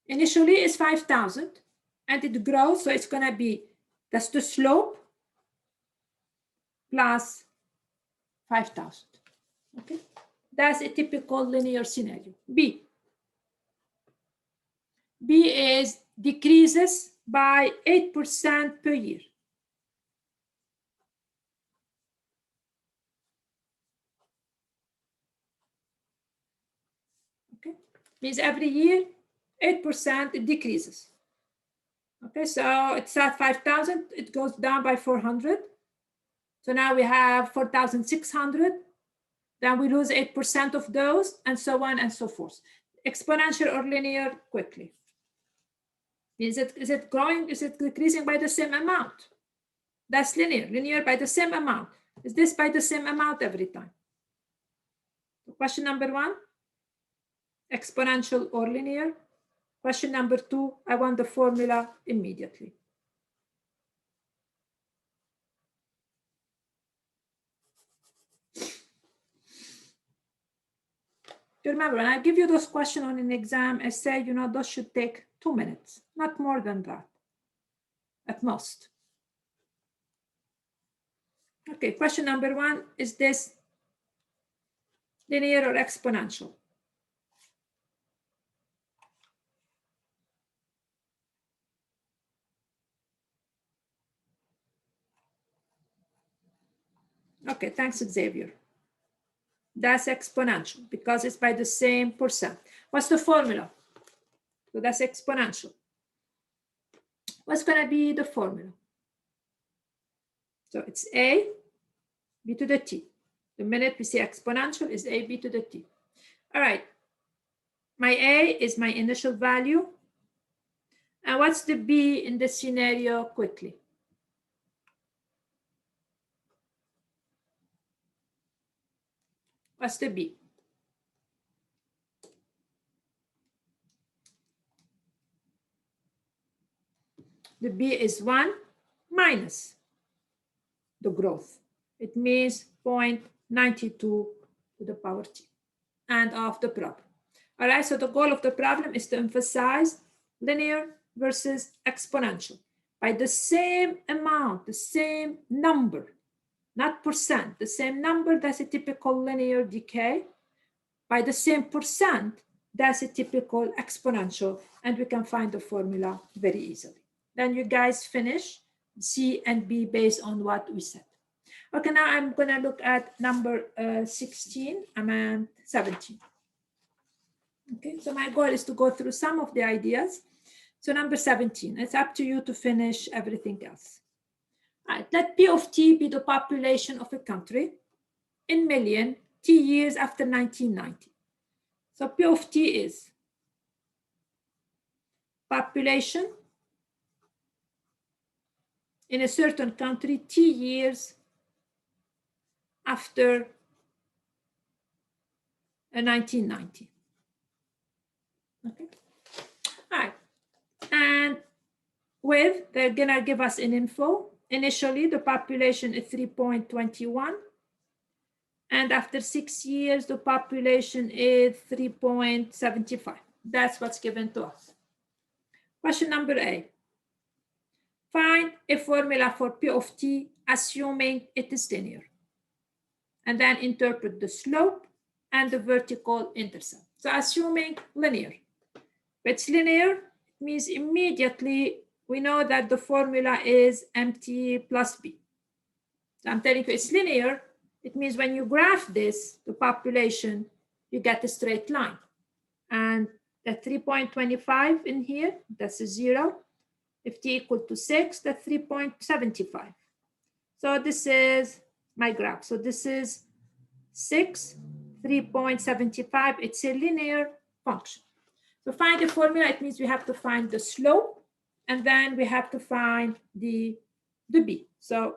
Initially, it's 5,000, and it grows, so it's going to be, that's the slope, plus 5,000. Okay, that's a typical linear scenario. B is decreases by 8% per year. Okay, means every year 8% it decreases. Okay, so it's at 5,000, it goes down by 400. So now we have 4,600. Then we lose 8% of those, and so on and so forth. Exponential or linear, quickly. Is it growing? Is it decreasing by the same amount? That's linear. Linear by the same amount. Is this by the same amount every time? So question number 1, exponential or linear. Question number 2, I want the formula immediately. Remember, when I give you those questions on an exam, I say, those should take 2 minutes, not more than that, at most. Okay, question number 1, is this linear or exponential? Okay, thanks, Xavier. That's exponential because it's by the same percent. What's the formula? So that's exponential. What's going to be the formula? So it's a b to the t. The minute we say exponential is a b to the t. All right. My a is my initial value. And what's the b in this scenario quickly? What's the b? The b is 1 minus the growth. It means 0.92 to the power t. And of the problem. All right, so the goal of the problem is to emphasize linear versus exponential. By the same amount, the same number, not percent, the same number, that's a typical linear decay. By the same percent, that's a typical exponential, and we can find the formula very easily. Then you guys finish C and B based on what we said. Okay, now I'm going to look at number 16 and 17. Okay, so my goal is to go through some of the ideas. So number 17, it's up to you to finish everything else. All right, let P of t be the population of a country in million t years after 1990. So P of t is population in a certain country t years after 1990. Okay. All right. And with, they're gonna give us an info. Initially, the population is 3.21. And after 6 years, the population is 3.75. That's what's given to us. Question number A. Find a formula for P of t, assuming it is linear. And then interpret the slope and the vertical intercept. So assuming linear. If it's linear, it means immediately we know that the formula is mt plus b. So I'm telling you it's linear, It means when you graph this, the population, you get a straight line. And the 3.25 in here, that's a 0. If t equal to 6, that's 3.75. So this is my graph. So this is 6, 3.75. It's a linear function. So find the formula, it means we have to find the slope, and then we have to find the b. So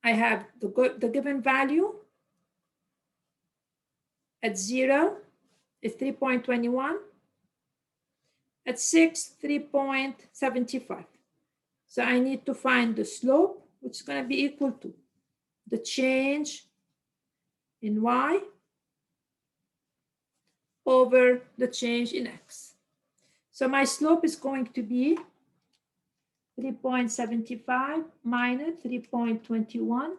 I have the given value at 0 is 3.21. At 6, 3.75. So I need to find the slope, which is going to be equal to the change in y over the change in x. So my slope is going to be 3.75 minus 3.21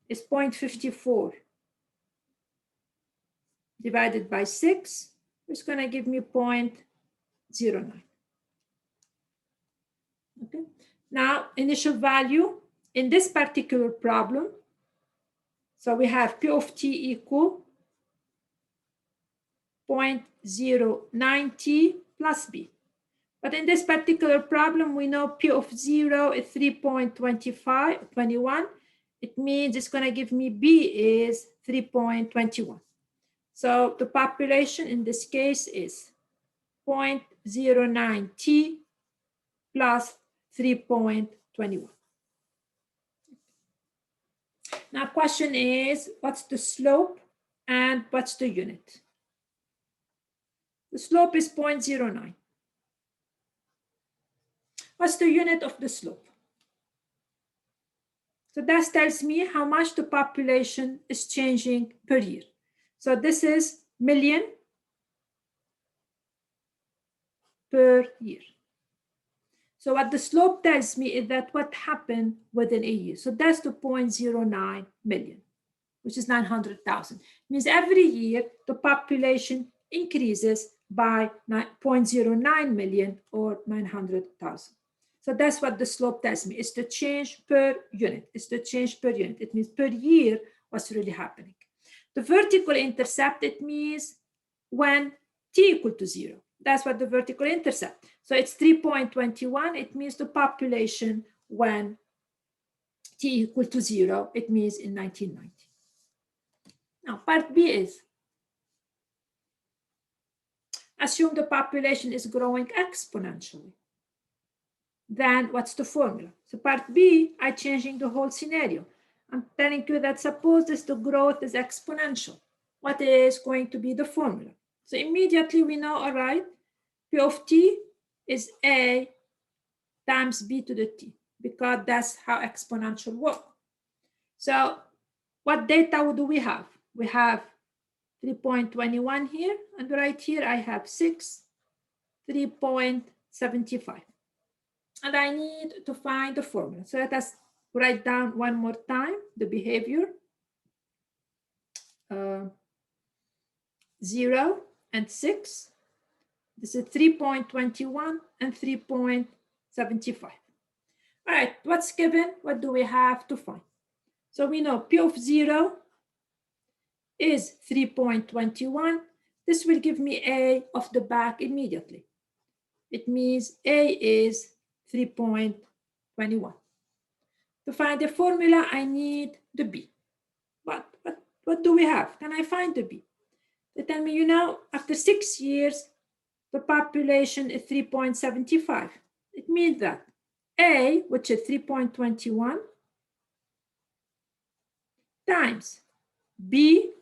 is 0.54 divided by 6, which is going to give me 0.09. Okay. Now, initial value in this particular problem, so we have P of t equal 0.09t plus b. But in this particular problem, we know P of 0 is 3.21. It means it's going to give me b is 3.21. So the population in this case is 0.09t plus 3.21. Now, question is, what's the slope and what's the unit? The slope is 0.09. What's the unit of the slope? So that tells me how much the population is changing per year. So this is million per year. So what the slope tells me is that what happened within a year. So that's the 0.09 million, which is 900,000. Means every year the population increases by 0.09 million or 900,000. So that's what the slope tells me. It's the change per unit. It's the change per unit. It means per year what's really happening. The vertical intercept, it means when t equal to 0. That's what the vertical intercept. So it's 3.21. It means the population when t equal to 0. It means in 1990. Now, part B is, assume the population is growing exponentially. Then what's the formula? So part B, I'm changing the whole scenario. I'm telling you that suppose the growth is exponential. What is going to be the formula? So immediately we know, all right, P of t is a times b to the t, because that's how exponential works. So what data do we have? We have 3.21 here, and right here I have 6, 3.75. And I need to find the formula. So let us write down one more time the behavior. 0 and 6. This is 3.21 and 3.75. All right, what's given? What do we have to find? So we know P of 0 is 3.21. This will give me A of the back immediately. It means A is 3.21. To find the formula, I need the B. What do we have? Can I find the B? They tell me, after 6 years, the population is 3.75. It means that A, which is 3.21, times B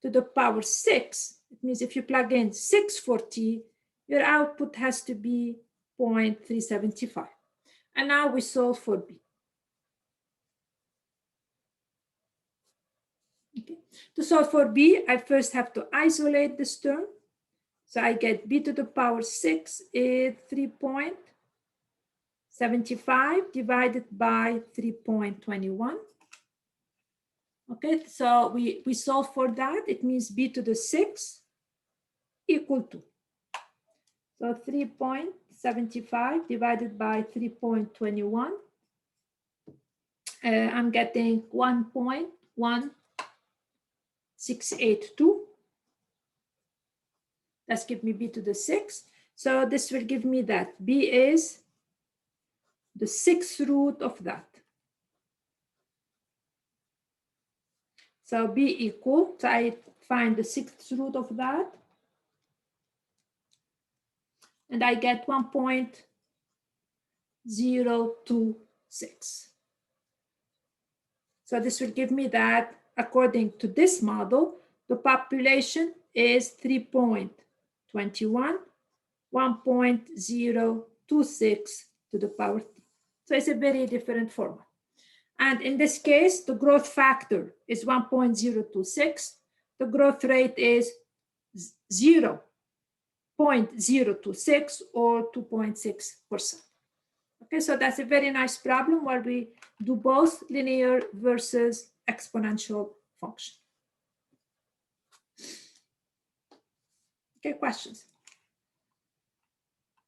to the power 6. It means if you plug in 6 for T, your output has to be 0.375. And now we solve for B. Okay. To solve for B, I first have to isolate this term. So I get B to the power 6 is 3.75 divided by 3.21. Okay, so we solve for that. It means B to the 6 equal to. So 3.75 divided by 3.21 I'm getting 1.1682. Let's give me b to the 6. So this will give me that b is the 6th root of that. So b equal, so I find the 6th root of that, and I get 1.026. So this will give me that, according to this model, the population is 3.21, 1.026 to the power t. So it's a very different formula. And in this case, the growth factor is 1.026. The growth rate is 0.026 or 2.6%. Okay, so that's a very nice problem where we do both linear versus exponential function. Okay, questions?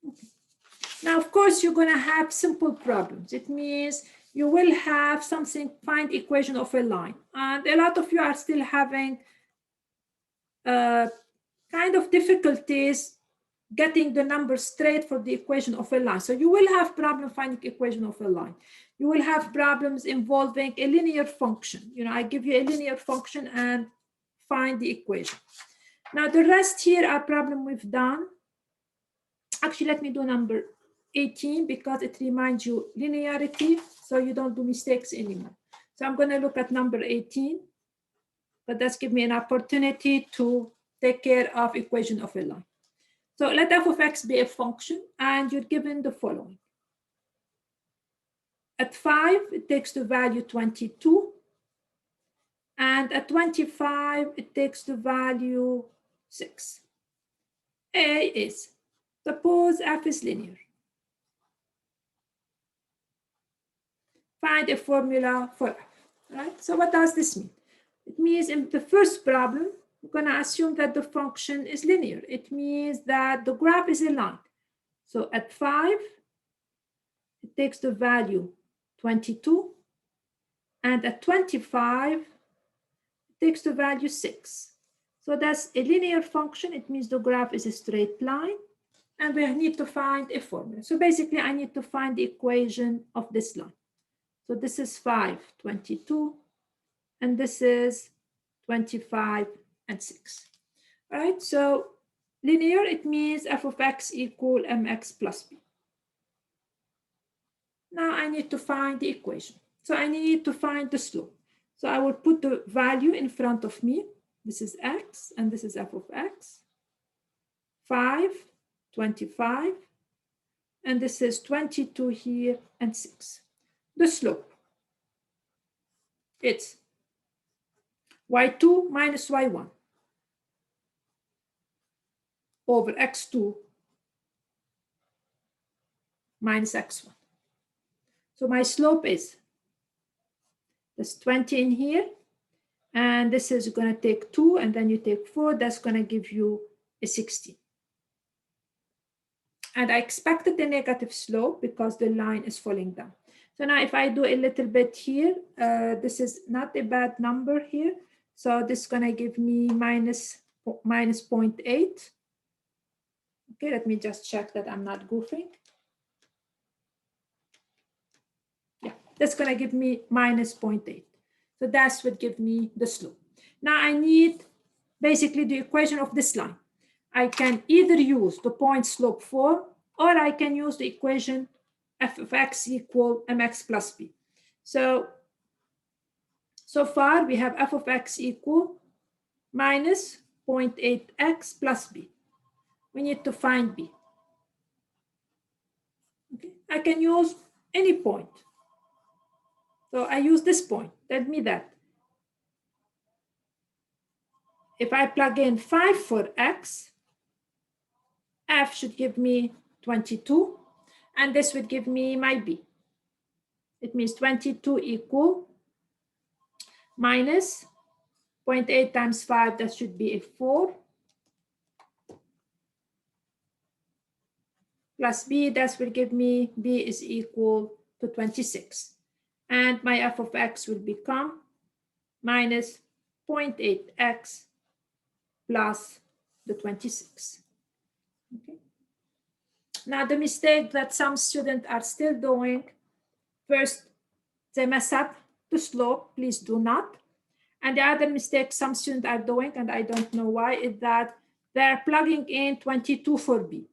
Okay. Now, of course, you're going to have simple problems. It means you will have something, find equation of a line. And a lot of you are still having kind of difficulties getting the numbers straight for the equation of a line. So you will have problem finding equation of a line. You will have problems involving a linear function. You know, I give you a linear function and find the equation. Now the rest here are problem we've done. Actually, let me do number 18 because it reminds you linearity, so you don't do mistakes anymore. So I'm going to look at number 18, but that's give me an opportunity to take care of equation of a line. So let f of x be a function, and you're given the following. At 5, it takes the value 22. And at 25, it takes the value 6. A is, suppose f is linear. Find a formula for f, right? So what does this mean? It means in the first problem, we're going to assume that the function is linear. It means that the graph is a line. So at 5, it takes the value 22. And at 25, it takes the value 6. So that's a linear function. It means the graph is a straight line. And we need to find a formula. So basically, I need to find the equation of this line. So this is 5, 22. And this is 25 and 6. All right, so linear, it means f of x equal mx plus b. Now I need to find the equation. So I need to find the slope. So I will put the value in front of me. This is x, and this is f of x. 5, 25, and this is 22 here, and 6. The slope, it's y2 minus y1 over x2 minus x1. So my slope is this 20 in here, and this is going to take 2, and then you take 4. That's going to give you a 16. And I expected a negative slope because the line is falling down. So now if I do a little bit here, this is not a bad number here. So this is going to give me minus 0.8. Okay, let me just check that I'm not goofing. Yeah, that's going to give me minus 0.8. So that's what gives me the slope. Now I need basically the equation of this line. I can either use the point slope form, or I can use the equation f of x equal mx plus b. So far we have f of x equal minus 0.8x plus b. We need to find b. Okay. I can use any point. So I use this point. Tell me that. If I plug in 5 for x, f should give me 22, and this would give me my b. It means 22 equal minus 0.8 times 5, that should be a 4, plus b, that will give me b is equal to 26. And my f of x will become minus 0.8x plus the 26. Okay. Now the mistake that some students are still doing, first they mess up the slope, please do not. And the other mistake some students are doing, and I don't know why, is that they're plugging in 22 for b.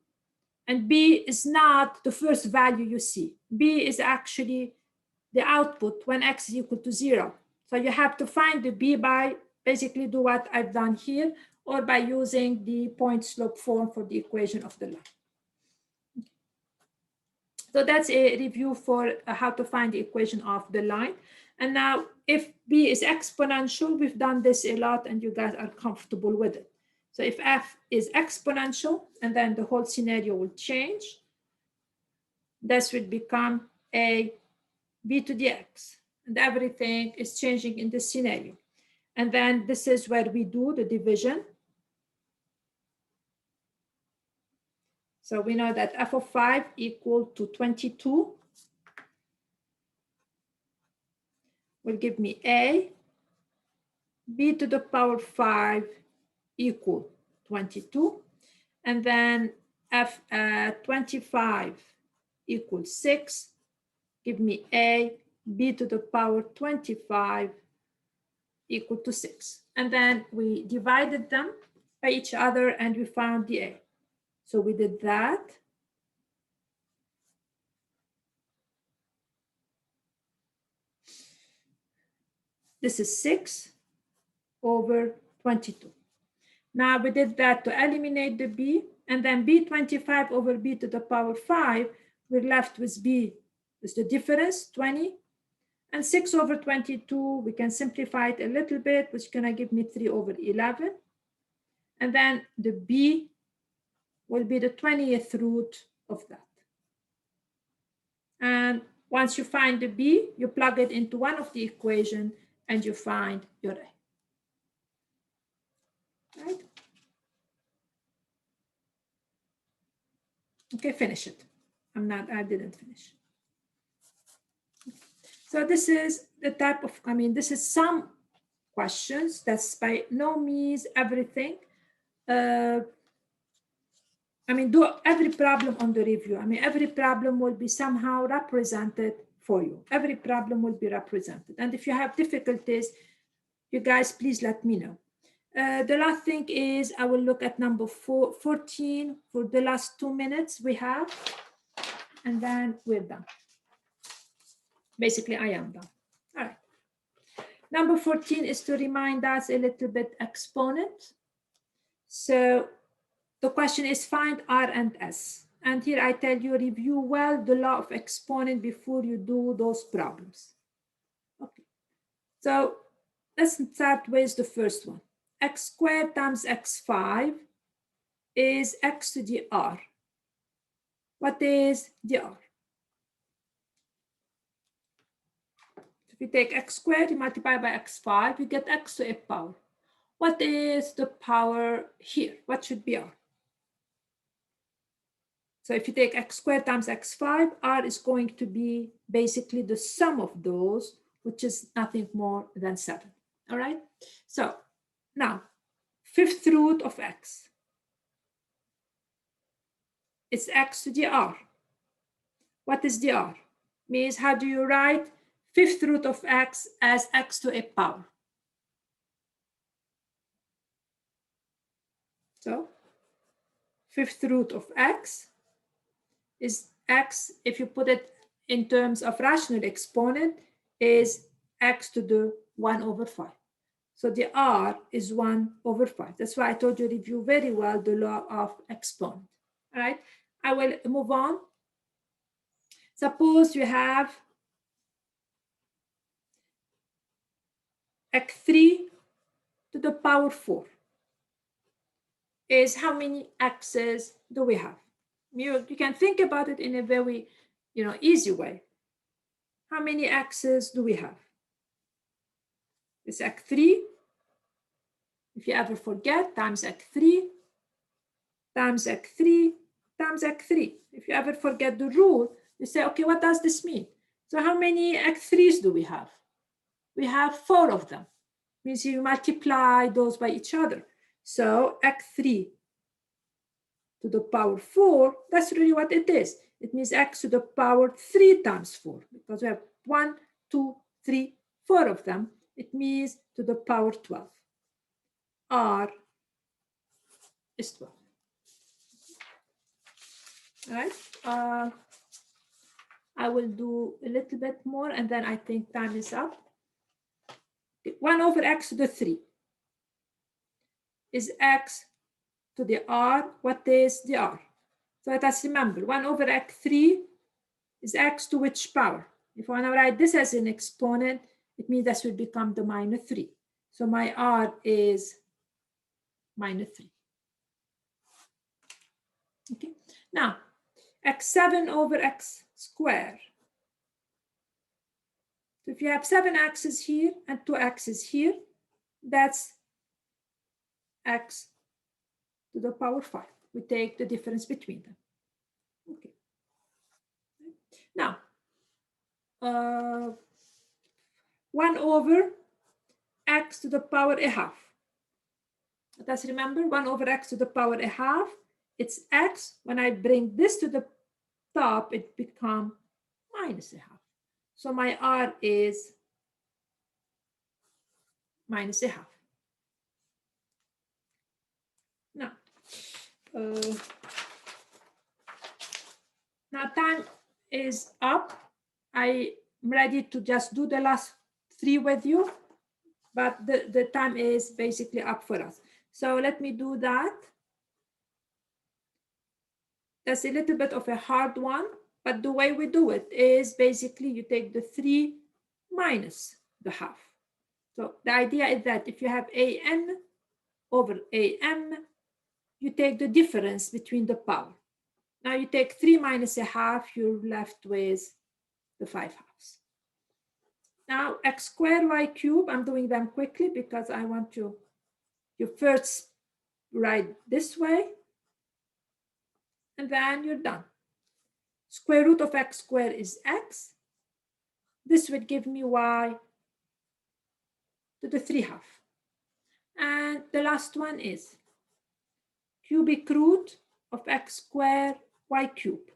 And b is not the first value you see. B is actually the output when x is equal to 0. So you have to find the b by basically do what I've done here, or by using the point slope form for the equation of the line. So that's a review for how to find the equation of the line. And now if b is exponential, we've done this a lot and you guys are comfortable with it. So if f is exponential, and then the whole scenario will change, this will become a b to the x, and everything is changing in this scenario. And then this is where we do the division. So we know that f of 5 equal to 22 will give me a, b to the power 5 equal 22, and then f 25 equals 6, give me a, b to the power 25 equal to 6. And then we divided them by each other and we found the a. So we did that. This is 6 over 22. Now we did that to eliminate the b, and then b25 over b to the power 5, we're left with b is the difference, 20. And 6 over 22, we can simplify it a little bit, which is going to give me 3 over 11. And then the b will be the 20th root of that. And once you find the b, you plug it into one of the equations and you find your a. Right? Okay, finish it. I didn't finish. So this is the type of, this is some questions. That's by no means everything. Do every problem on the review. Every problem will be somehow represented for you. Every problem will be represented. And if you have difficulties, you guys, please let me know. The last thing is I will look at number 14 for the last 2 minutes we have, and then we're done. Basically, I am done. All right. Number 14 is to remind us a little bit exponent. So the question is find R and S. And here I tell you, review well the law of exponent before you do those problems. Okay. So let's start with the first one. X squared times x5 is x to the R. What is the R? If you take x squared, you multiply by x5, you get x to a power. What is the power here? What should be R? So if you take x squared times x5, R is going to be basically the sum of those, which is nothing more than 7. All right? So now, 5th root of x is x to the R. What is the R? Means how do you write 5th root of x as x to a power? So 5th root of x is x, if you put it in terms of rational exponent, is x to the 1 over 5. So the R is 1 over 5. That's why I told you review very well the law of exponent. All right, I will move on. Suppose you have x3 to the power 4. Is how many x's do we have? You can think about it in a very easy way. How many x's do we have? It's x3. If you ever forget, times x3, times x3, times x3. If you ever forget the rule, you say, okay, what does this mean? So how many x3s do we have? We have 4 of them. Means you multiply those by each other. So x3 to the power 4, that's really what it is. It means x to the power 3 times 4, because we have 1, 2, 3, 4 of them. It means to the power 12. R is 12. All right. I will do a little bit more, and then I think time is up. 1 over x to the 3 is x to the r. What is the r? So let us remember, 1 over x3 is x to which power? If I want to write this as an exponent, it means this will become the minus 3. So my r is minus 3. Okay. Now, x7 over x squared. So if you have 7 x's here and 2 x's here, that's x to the power 5. We take the difference between them. Okay. Now, 1 over x to the power a half. Let us remember 1 over x to the power a half. It's x. When I bring this to the top, it becomes minus a half. So my r is minus a half. Now, now time is up. I'm ready to just do the last 3 with you, but the time is basically up for us. So let me do that. That's a little bit of a hard one, but the way we do it is basically you take the 3 minus the half. So the idea is that if you have an over am, you take the difference between the power. Now you take 3 minus a half, you're left with the 5 halves. Now x squared y cubed, I'm doing them quickly because I want you first write this way, and then you're done. Square root of x squared is x. This would give me y to the 3 half. And the last one is cubic root of x squared y cubed.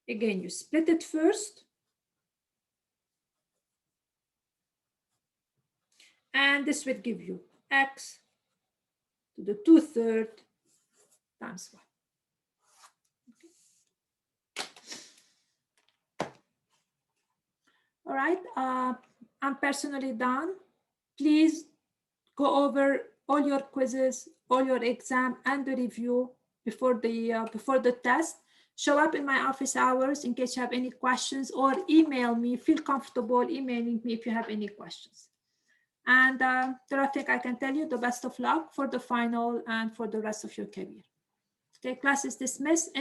Again, you split it first. And this would give you x to the 2/3 times y. Okay. All right, I'm personally done. Please go over all your quizzes, all your exam, and the review before the test. Show up in my office hours in case you have any questions, or email me. Feel comfortable emailing me if you have any questions. And I think I can tell you the best of luck for the final and for the rest of your career. Okay, class is dismissed.